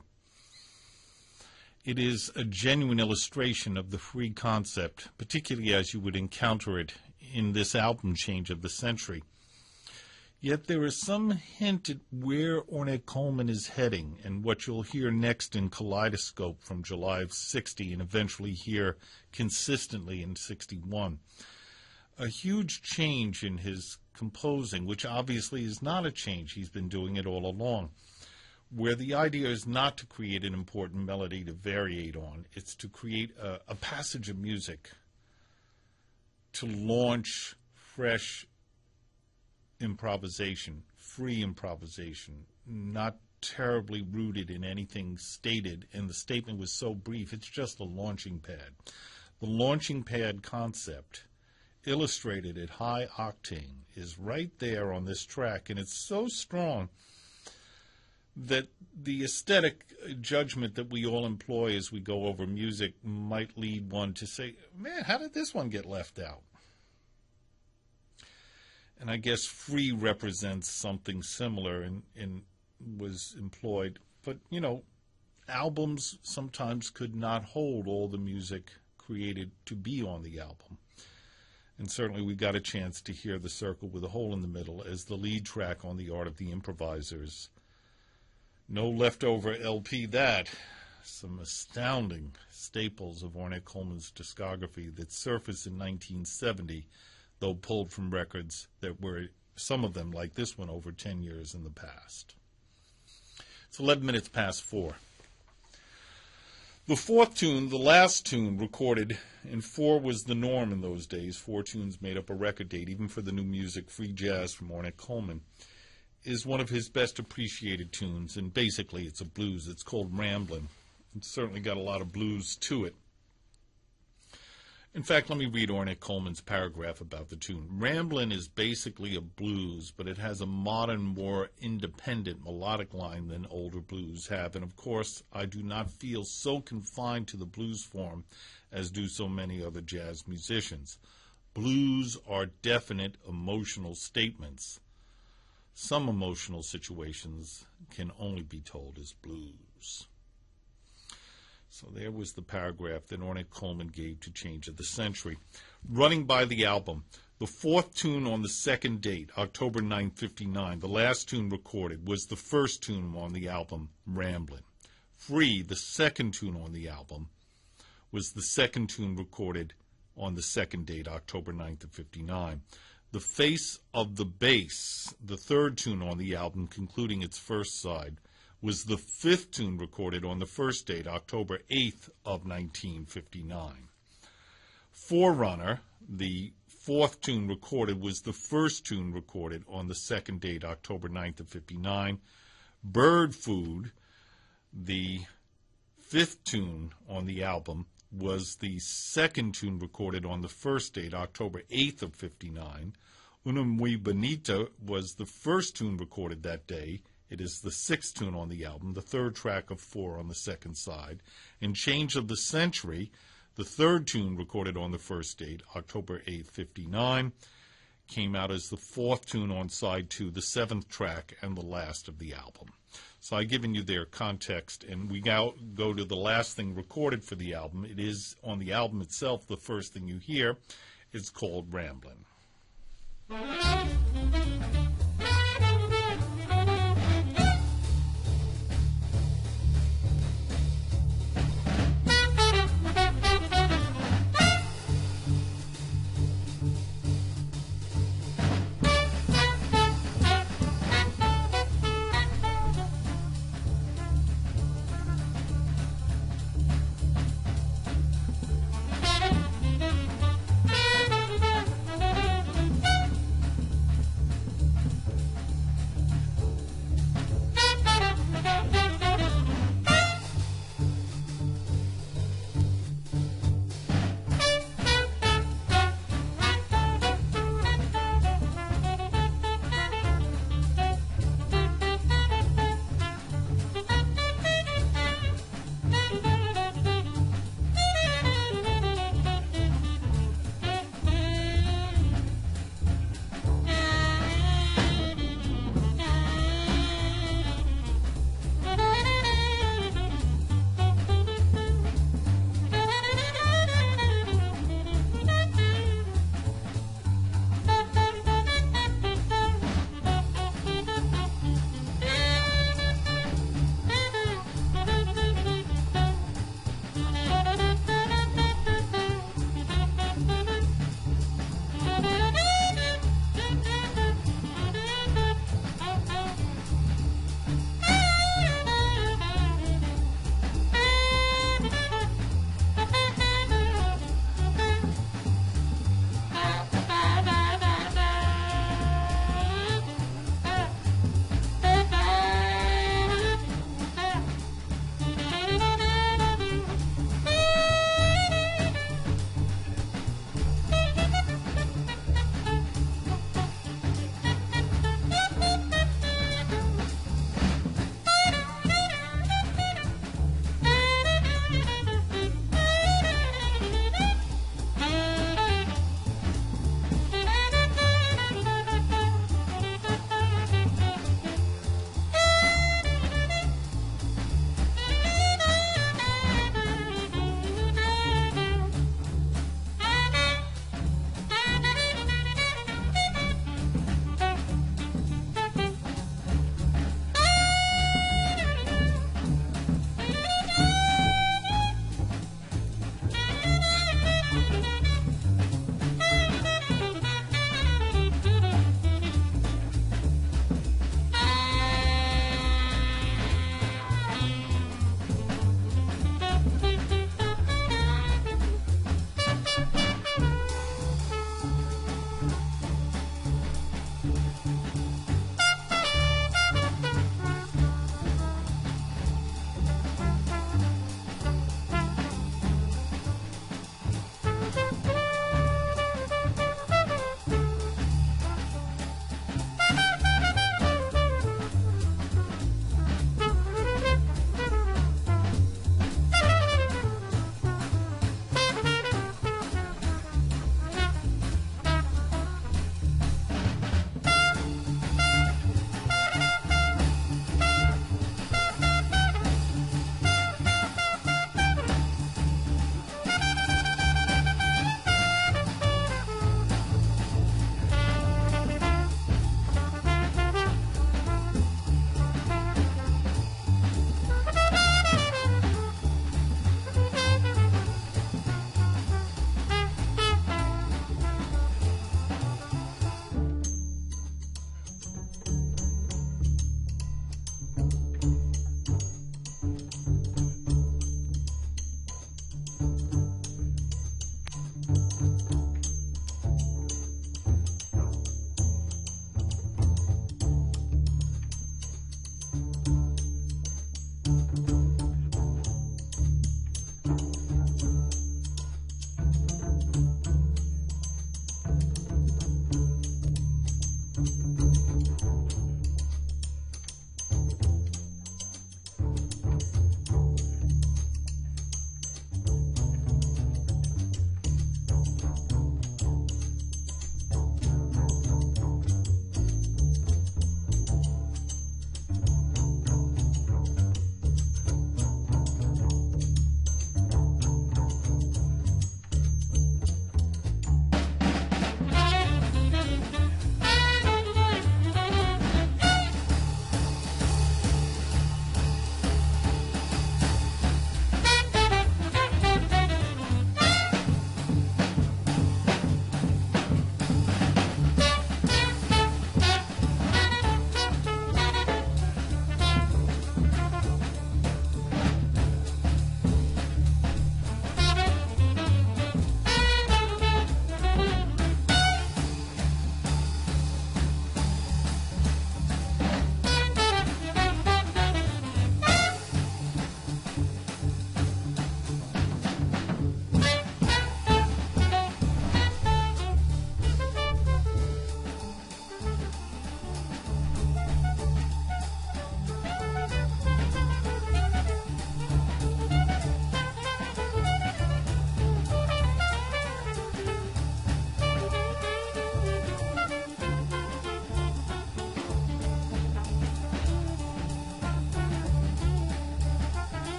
It is a genuine illustration of the free concept, particularly as you would encounter it in this album Change of the Century. Yet there is some hint at where Ornette Coleman is heading, and what you'll hear next in Kaleidoscope from July of 60 and eventually hear consistently in 61. A huge change in his composing, which obviously is not a change. He's been doing it all along, where the idea is not to create an important melody to variate on. It's to create a passage of music to launch fresh improvisation, free improvisation, not terribly rooted in anything stated, and the statement was so brief, it's just a launching pad. The launching pad concept, illustrated at high octane, is right there on this track, and it's so strong that the aesthetic judgment that we all employ as we go over music might lead one to say, man, how did this one get left out? And I guess free represents something similar and was employed. But, you know, albums sometimes could not hold all the music created to be on the album. And certainly we got a chance to hear The Circle with a Hole in the Middle as the lead track on The Art of the Improvisers. No leftover LP that. Some astounding staples of Ornette Coleman's discography that surfaced in 1970, though pulled from records that were, some of them, like this one, over 10 years in the past. It's 11 minutes past 4. The fourth tune, the last tune recorded, and 4 was the norm in those days, 4 tunes made up a record date, even for the new music, free jazz from Ornette Coleman, is one of his best appreciated tunes, and basically it's a blues. It's called Ramblin'. It's certainly got a lot of blues to it. In fact, let me read Ornette Coleman's paragraph about the tune. Ramblin' is basically a blues, but it has a modern, more independent melodic line than older blues have. And of course, I do not feel so confined to the blues form as do so many other jazz musicians. Blues are definite emotional statements. Some emotional situations can only be told as blues. So there was the paragraph that Ornette Coleman gave to Change of the Century. Running by the album, the fourth tune on the second date, October 9, 59, the last tune recorded, was the first tune on the album, Ramblin'. Free, the second tune on the album, was the second tune recorded on the second date, October 9th of 59. The Face of the Bass, the third tune on the album, concluding its first side, was the fifth tune recorded on the first date, October 8th of 1959. Forerunner, the fourth tune recorded, was the first tune recorded on the second date, October 9th of 59. Bird Food, the fifth tune on the album, was the second tune recorded on the first date, October 8th of 59. Una Muy Bonita was the first tune recorded that day. It is the sixth tune on the album, the third track of 4 on the second side. In Change of the Century, the third tune recorded on the first date, October 8th, 59, came out as the fourth tune on side 2, the seventh track, and the last of the album. So I've given you their context, and we now go to the last thing recorded for the album. It is on the album itself, the first thing you hear. It's called Ramblin'.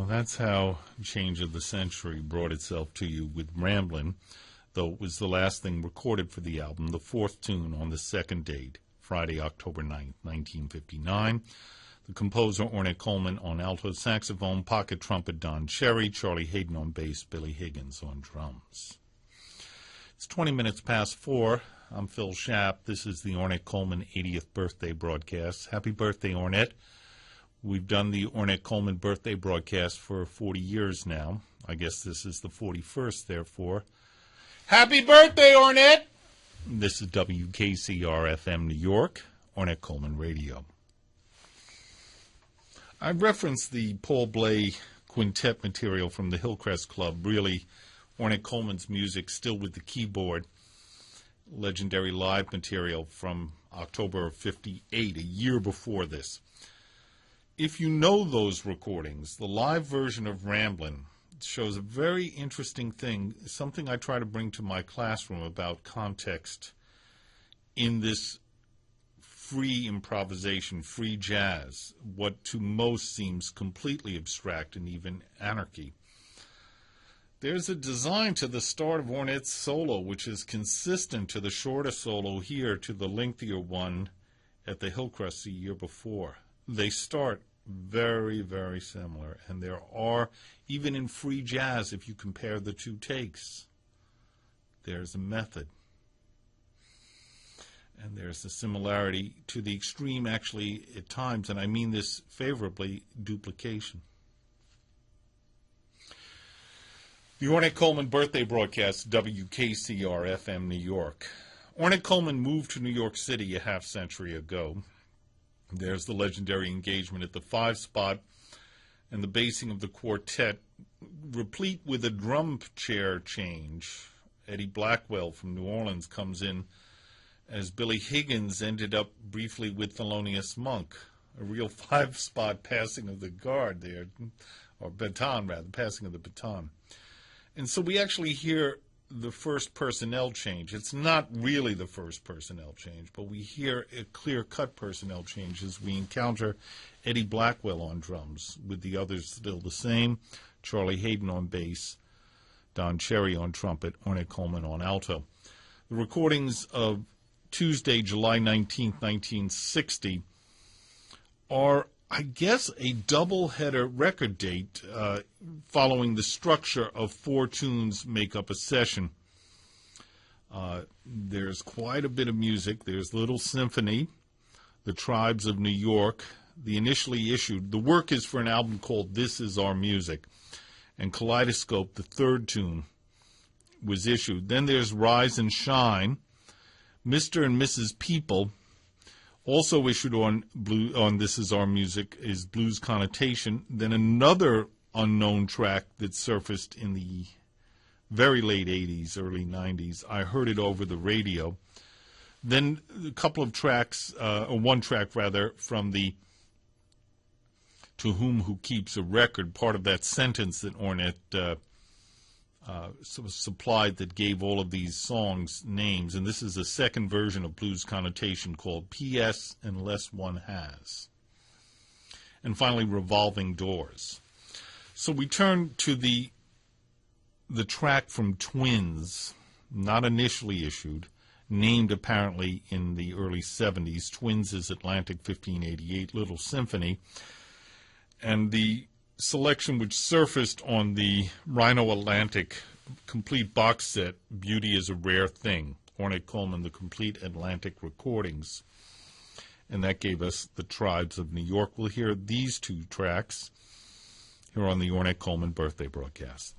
That's how Change of the Century brought itself to you with Ramblin', though it was the last thing recorded for the album, the fourth tune on the second date, Friday, October 9th, 1959. The composer, Ornette Coleman, on alto saxophone, pocket trumpet, Don Cherry, Charlie Hayden on bass, Billy Higgins on drums. It's 20 minutes past 4. I'm Phil Schaap. This is the Ornette Coleman 80th birthday broadcast. Happy birthday, Ornette. We've done the Ornette Coleman birthday broadcast for 40 years now. I guess this is the 41st, therefore. Happy birthday, Ornette! This is WKCR-FM New York, Ornette Coleman Radio. I referenced the Paul Bley quintet material from the Hillcrest Club, really Ornette Coleman's music still with the keyboard, legendary live material from October of 58, a year before this. If you know those recordings, the live version of Ramblin' shows a very interesting thing, something I try to bring to my classroom about context in this free improvisation, free jazz, what to most seems completely abstract and even anarchy. There's a design to the start of Ornette's solo, which is consistent to the shorter solo here, to the lengthier one at the Hillcrest the year before. They start very, very similar, and there are, even in free jazz, if you compare the two takes, there's a method. And there's a similarity to the extreme, actually, at times, and I mean this favorably, duplication. The Ornette Coleman birthday broadcast, WKCR-FM New York. Ornette Coleman moved to New York City a half-century ago. There's the legendary engagement at the 5-spot and the basing of the quartet, replete with a drum chair change. Eddie Blackwell from New Orleans comes in as Billy Higgins ended up briefly with Thelonious Monk. A real 5-spot passing of the guard there, or baton rather, passing of the baton. And so we actually hear the first personnel change. It's not really the first personnel change, but we hear a clear-cut personnel change as we encounter Eddie Blackwell on drums, with the others still the same, Charlie Hayden on bass, Don Cherry on trumpet, Ornette Coleman on alto. The recordings of Tuesday, July 19th, 1960 are, I guess, a double-header record date following the structure of 4 tunes make up a session. There's quite a bit of music. There's Little Symphony, the Tribes of New York. The initially issued, the work is for an album called This Is Our Music, and Kaleidoscope, the third tune, was issued. Then there's Rise and Shine, Mr. and Mrs. People, also issued on This Is Our Music, is Blues Connotation. Then another unknown track that surfaced in the very late 80s, early 90s. I heard it over the radio. Then a couple of tracks, or one track rather, from the To Whom Who Keeps a Record, part of that sentence that Ornette supplied that gave all of these songs names. And this is a second version of Blues Connotation called P.S. Unless One Has. And finally, Revolving Doors. So we turn to the track from Twins, not initially issued, named apparently in the early 70s. Twins is Atlantic 1588 Little Symphony. And the selection which surfaced on the Rhino Atlantic complete box set, Beauty is a Rare Thing, Ornette Coleman, the complete Atlantic recordings. And that gave us the Tribes of New York. We'll hear these two tracks here on the Ornette Coleman birthday broadcast.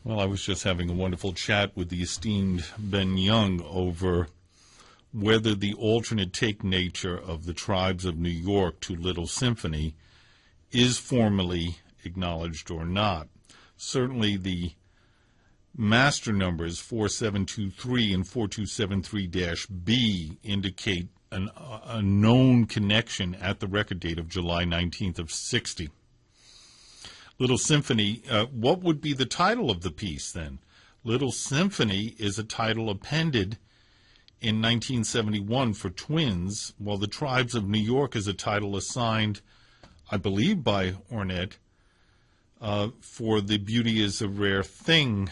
Well, I was just having a wonderful chat with the esteemed Ben Young over whether the alternate take nature of the Tribes of New York to Little Symphony is formally acknowledged or not. Certainly the master numbers 4723 and 4273-B indicate a known connection at the record date of July 19th of 60. Little Symphony, what would be the title of the piece then? Little Symphony is a title appended in 1971 for Twins, while the Tribes of New York is a title assigned, I believe, by Ornette for The Beauty is a Rare Thing,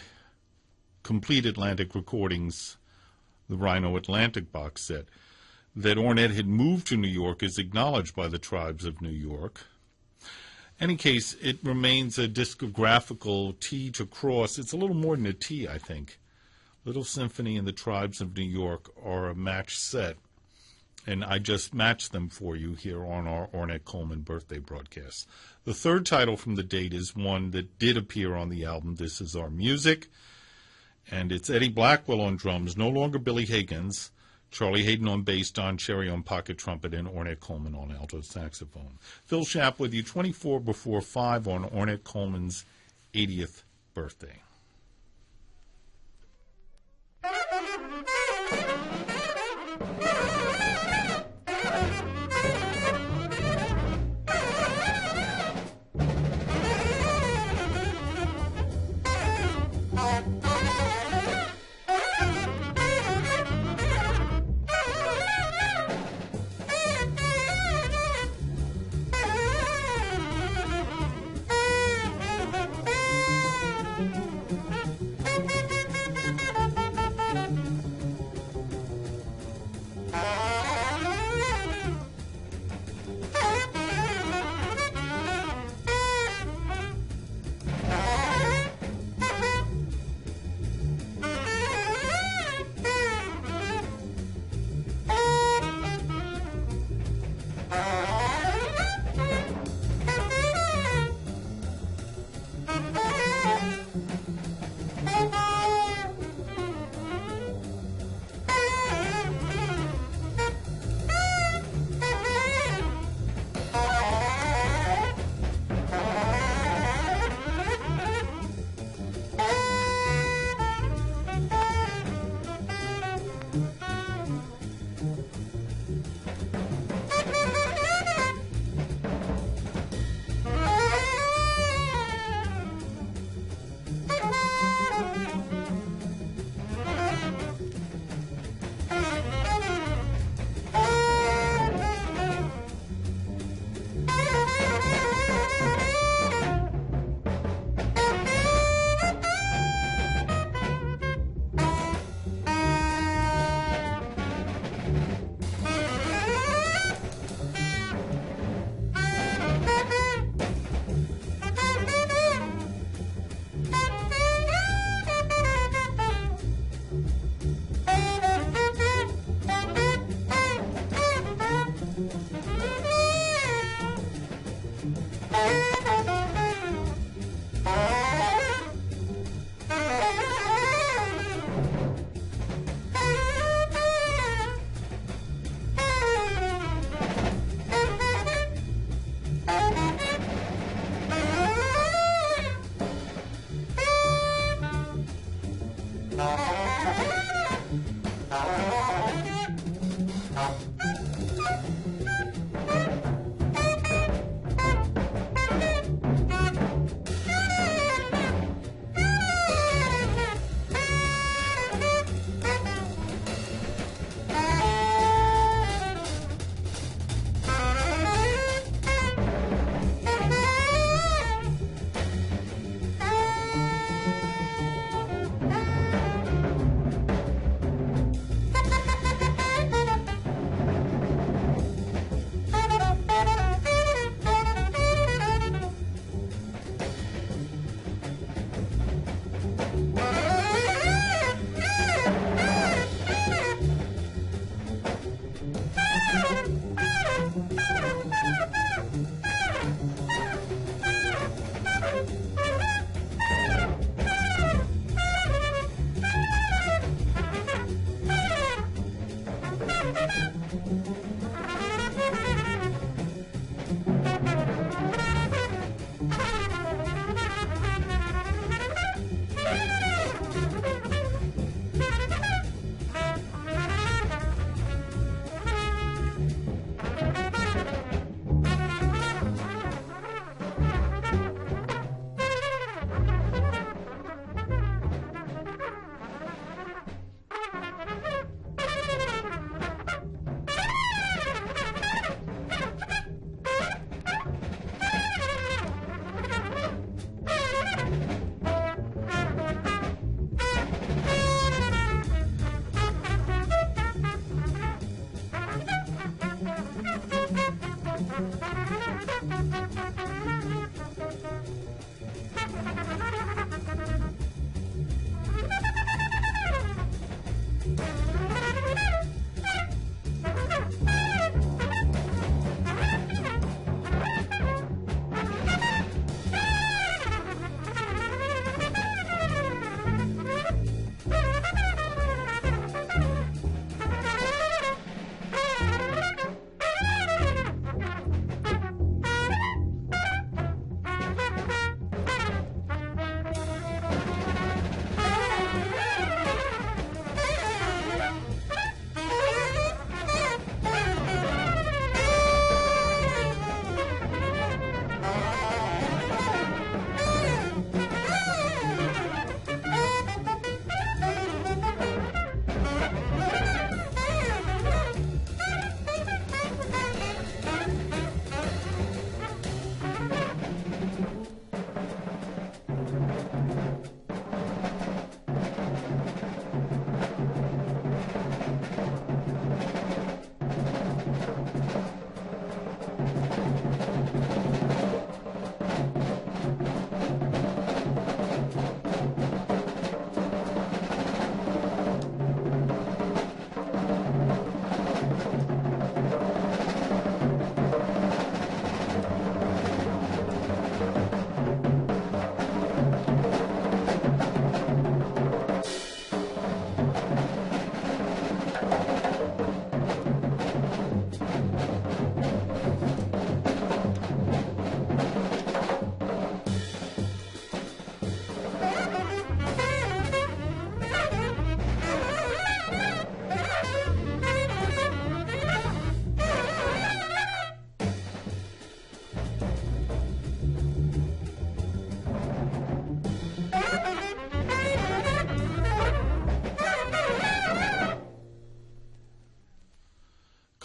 Complete Atlantic Recordings, the Rhino Atlantic box set. That Ornette had moved to New York is acknowledged by the Tribes of New York. In any case, it remains a discographical T to cross. It's a little more than a T, I think. Little Symphony and the Tribes of New York are a match set, and I just matched them for you here on our Ornette Coleman birthday broadcast. The third title from the date is one that did appear on the album, This Is Our Music, and it's Eddie Blackwell on drums, no longer Billy Higgins, Charlie Hayden on bass, Don Cherry on pocket trumpet, and Ornette Coleman on alto saxophone. Phil Schaap with you 24 before 5 on Ornette Coleman's 80th birthday.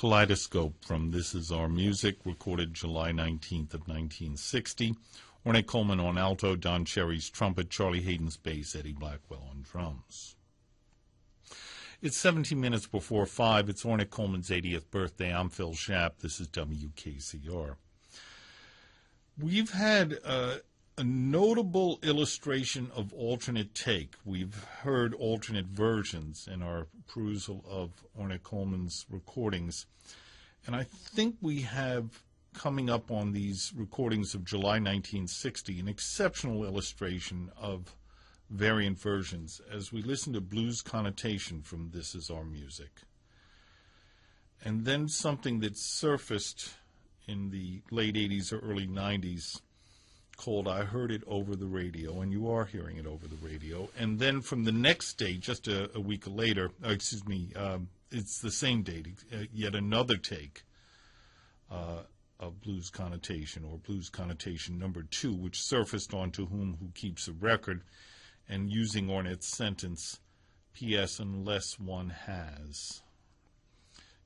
Kaleidoscope from This Is Our Music, recorded July 19th of 1960. Ornette Coleman on alto, Don Cherry's trumpet, Charlie Hayden's bass, Eddie Blackwell on drums. It's 17 minutes before 5. It's Ornette Coleman's 80th birthday. I'm Phil Schaap. This is WKCR. We've had a notable illustration of alternate take. We've heard alternate versions in our perusal of Ornette Coleman's recordings. And I think we have, coming up on these recordings of July 1960, an exceptional illustration of variant versions as we listen to Blues Connotation from This Is Our Music. And then something that surfaced in the late 80s or early 90s called I Heard It Over the Radio, and you are hearing it over the radio. And then from the next day, just a week later, it's the same date, yet another take of Blues Connotation, or Blues Connotation number 2, which surfaced on To Whom Who Keeps a Record, and using Ornette's sentence, P.S. unless one has.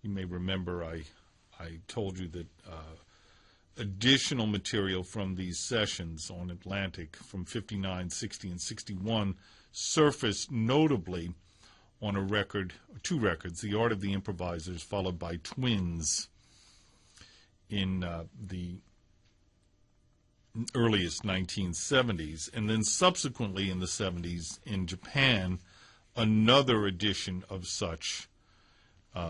You may remember I told you that additional material from these sessions on Atlantic from 59, 60, and 61 surfaced notably on a record, two records, The Art of the Improvisers, followed by Twins in the earliest 1970s, and then subsequently in the 70s in Japan, another edition of such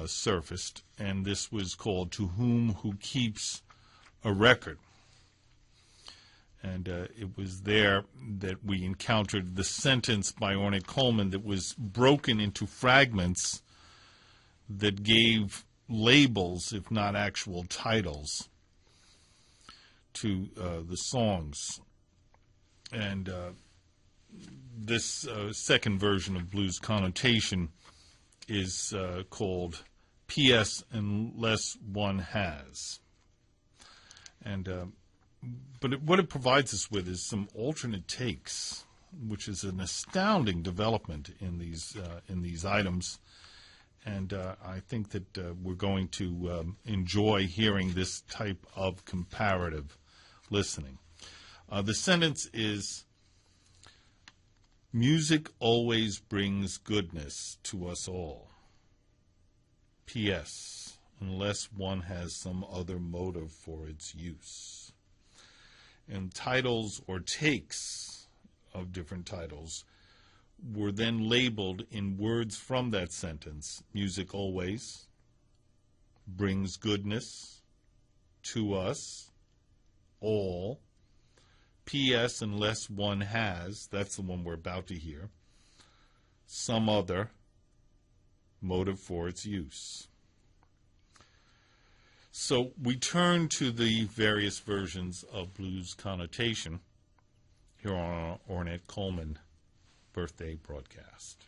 surfaced, and this was called To Whom Who Keeps a Record. And it was there that we encountered the sentence by Ornette Coleman that was broken into fragments that gave labels, if not actual titles, to the songs. And this second version of Blues Connotation is called P.S. Unless One Has. And but what it provides us with is some alternate takes, which is an astounding development in these items. And I think that we're going to enjoy hearing this type of comparative listening. The sentence is, music always brings goodness to us all. P.S. unless one has some other motive for its use. And titles or takes of different titles were then labeled in words from that sentence. Music always brings goodness to us all. P.S. unless one has, that's the one we're about to hear, some other motive for its use. So we turn to the various versions of Blues Connotation here on our Ornette Coleman birthday broadcast.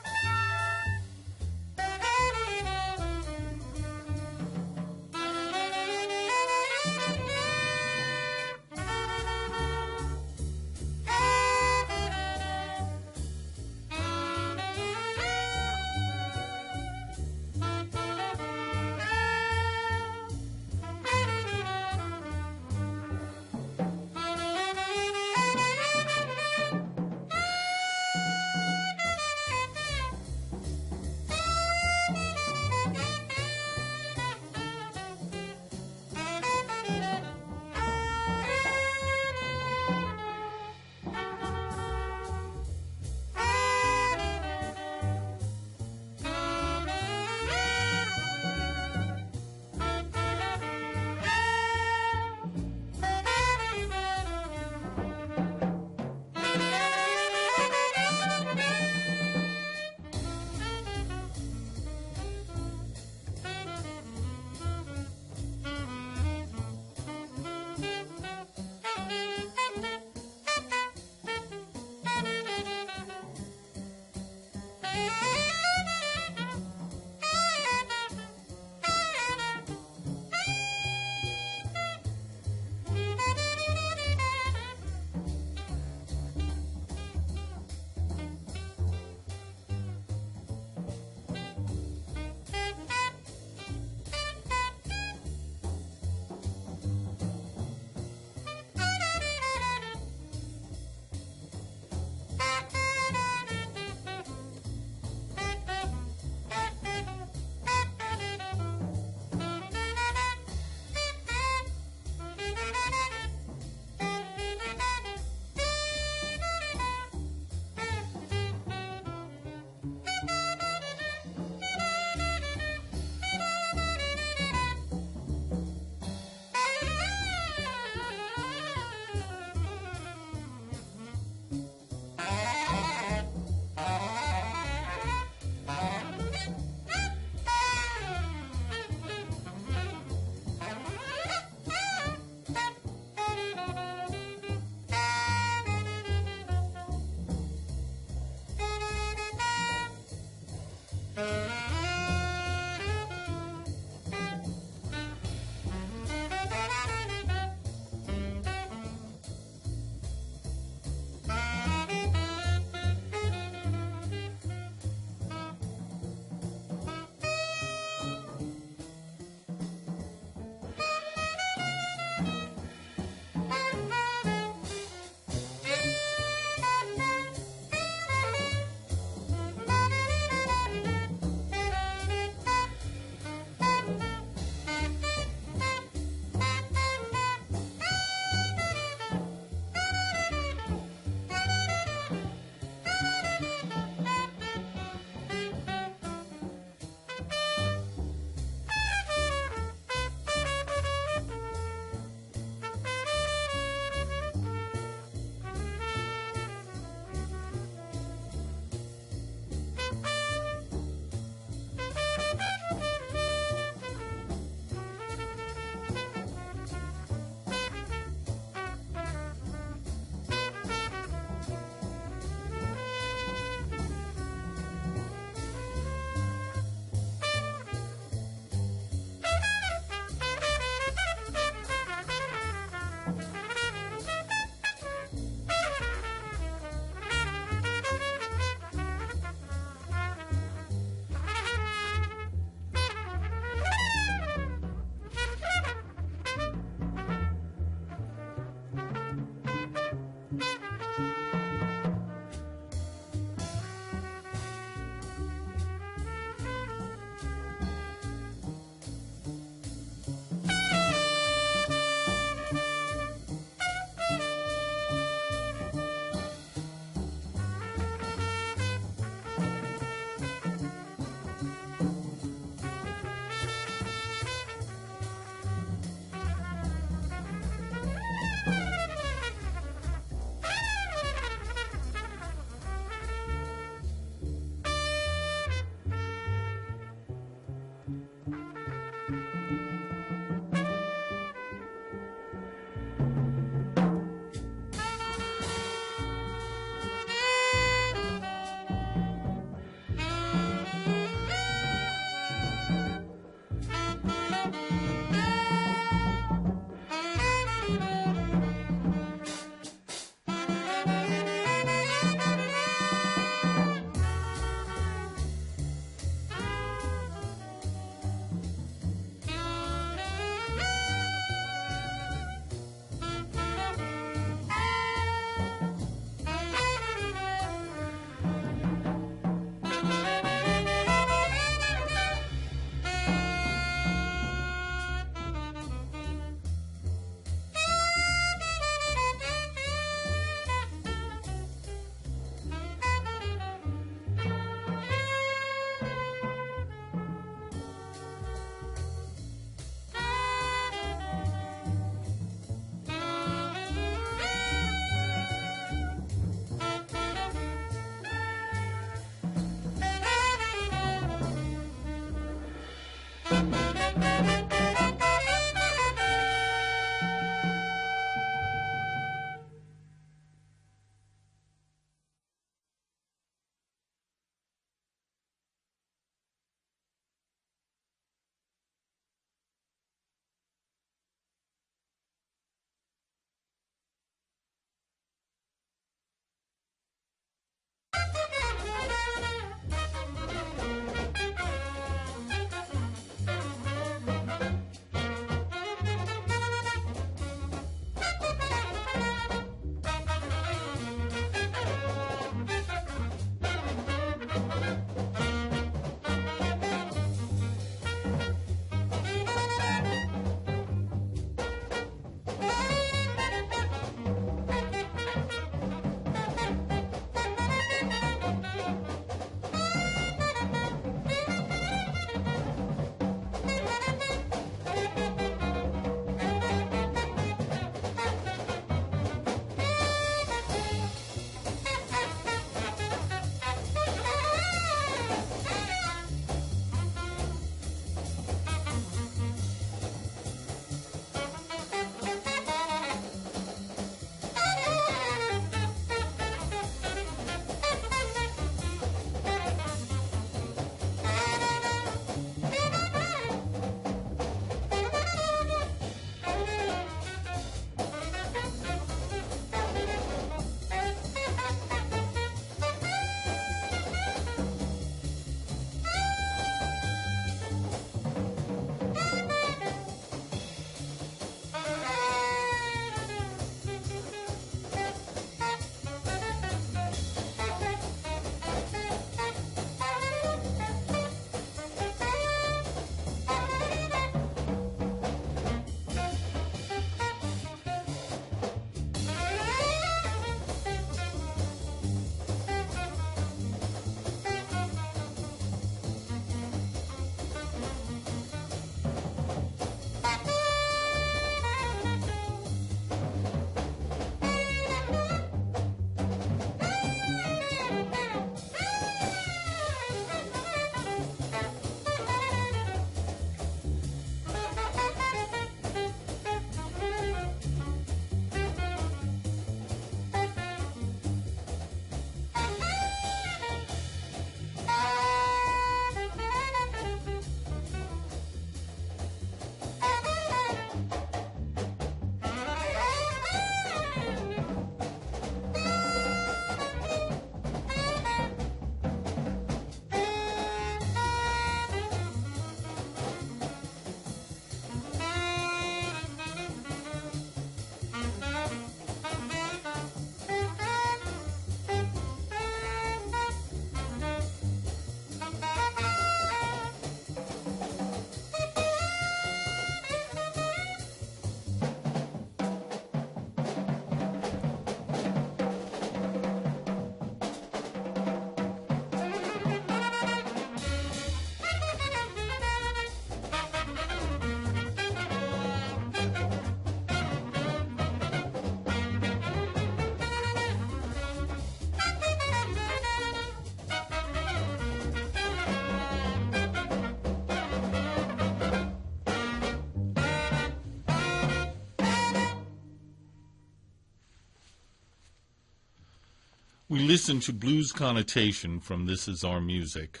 We listened to Blues Connotation from This Is Our Music.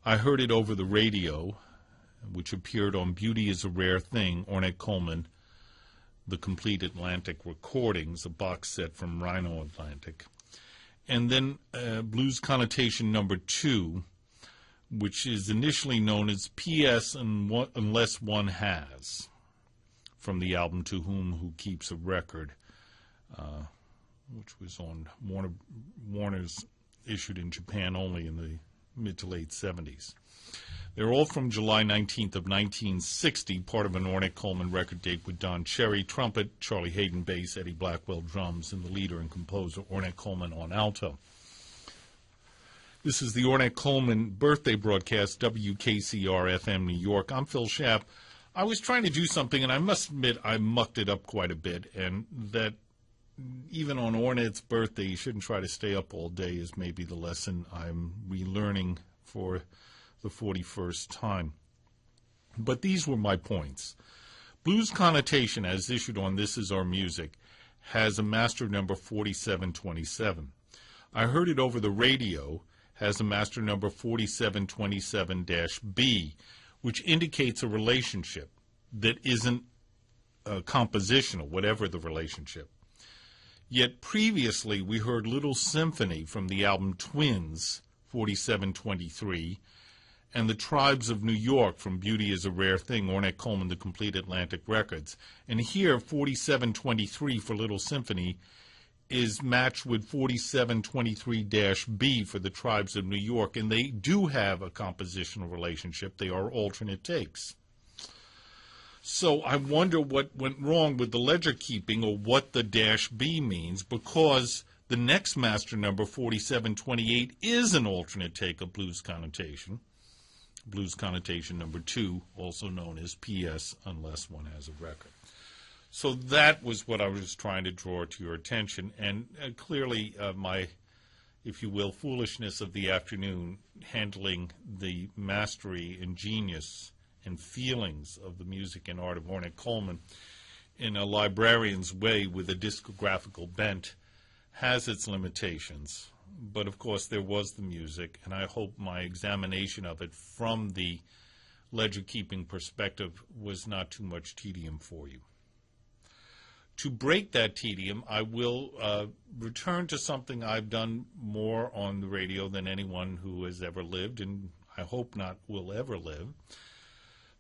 I heard it over the radio, which appeared on Beauty is a Rare Thing, Ornette Coleman, The Complete Atlantic Recordings, a box set from Rhino Atlantic. And then Blues Connotation number 2, which is initially known as P.S. Unless One Has, from the album To Whom Who Keeps a Record, which was on Warner's, issued in Japan only in the mid to late 70s. They're all from July 19th of 1960, part of an Ornette Coleman record date with Don Cherry, trumpet, Charlie Hayden, bass, Eddie Blackwell, drums, and the leader and composer, Ornette Coleman, on alto. This is the Ornette Coleman birthday broadcast, WKCR-FM, New York. I'm Phil Schaap. I was trying to do something, and I must admit I mucked it up quite a bit, and that even on Ornette's birthday, you shouldn't try to stay up all day is maybe the lesson I'm relearning for the 41st time. But these were my points. Blues Connotation, as issued on This Is Our Music, has a master number 4727. I heard it over the radio, has a master number 4727-B, which indicates a relationship that isn't compositional, whatever the relationship. Yet previously we heard Little Symphony from the album Twins, 4723, and The Tribes of New York from Beauty is a Rare Thing, Ornette Coleman, The Complete Atlantic Records. And here, 4723 for Little Symphony is matched with 4723-B for The Tribes of New York, and they do have a compositional relationship. They are alternate takes. So I wonder what went wrong with the ledger keeping, or what the -B means, because the next master number, 4728, is an alternate take of Blues Connotation. Blues Connotation number 2, also known as P.S. Unless One Has a Record. So that was what I was trying to draw to your attention, and clearly my, if you will, foolishness of the afternoon handling the mastery and genius and feelings of the music and art of Ornette Coleman in a librarian's way with a discographical bent has its limitations. But of course there was the music, and I hope my examination of it from the ledger-keeping perspective was not too much tedium for you. To break that tedium, I will return to something I've done more on the radio than anyone who has ever lived, and I hope not will ever live.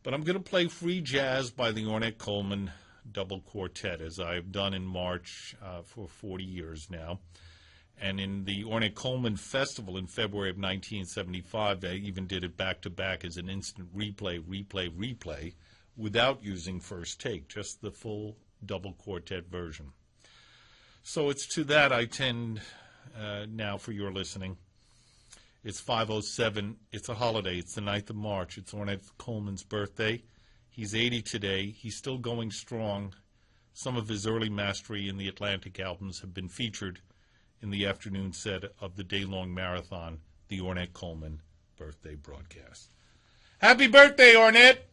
But I'm going to play free jazz by the Ornette Coleman Double Quartet, as I've done in March for 40 years now. And in the Ornette Coleman Festival in February of 1975, they even did it back-to-back as an instant replay, without using first take, just the full double quartet version. So it's to that I tend now for your listening. It's 5:07. It's a holiday. It's the 9th of March. It's Ornette Coleman's birthday. He's 80 today. He's still going strong. Some of his early mastery in the Atlantic albums have been featured in the afternoon set of the day-long marathon, the Ornette Coleman birthday broadcast. Happy birthday, Ornette!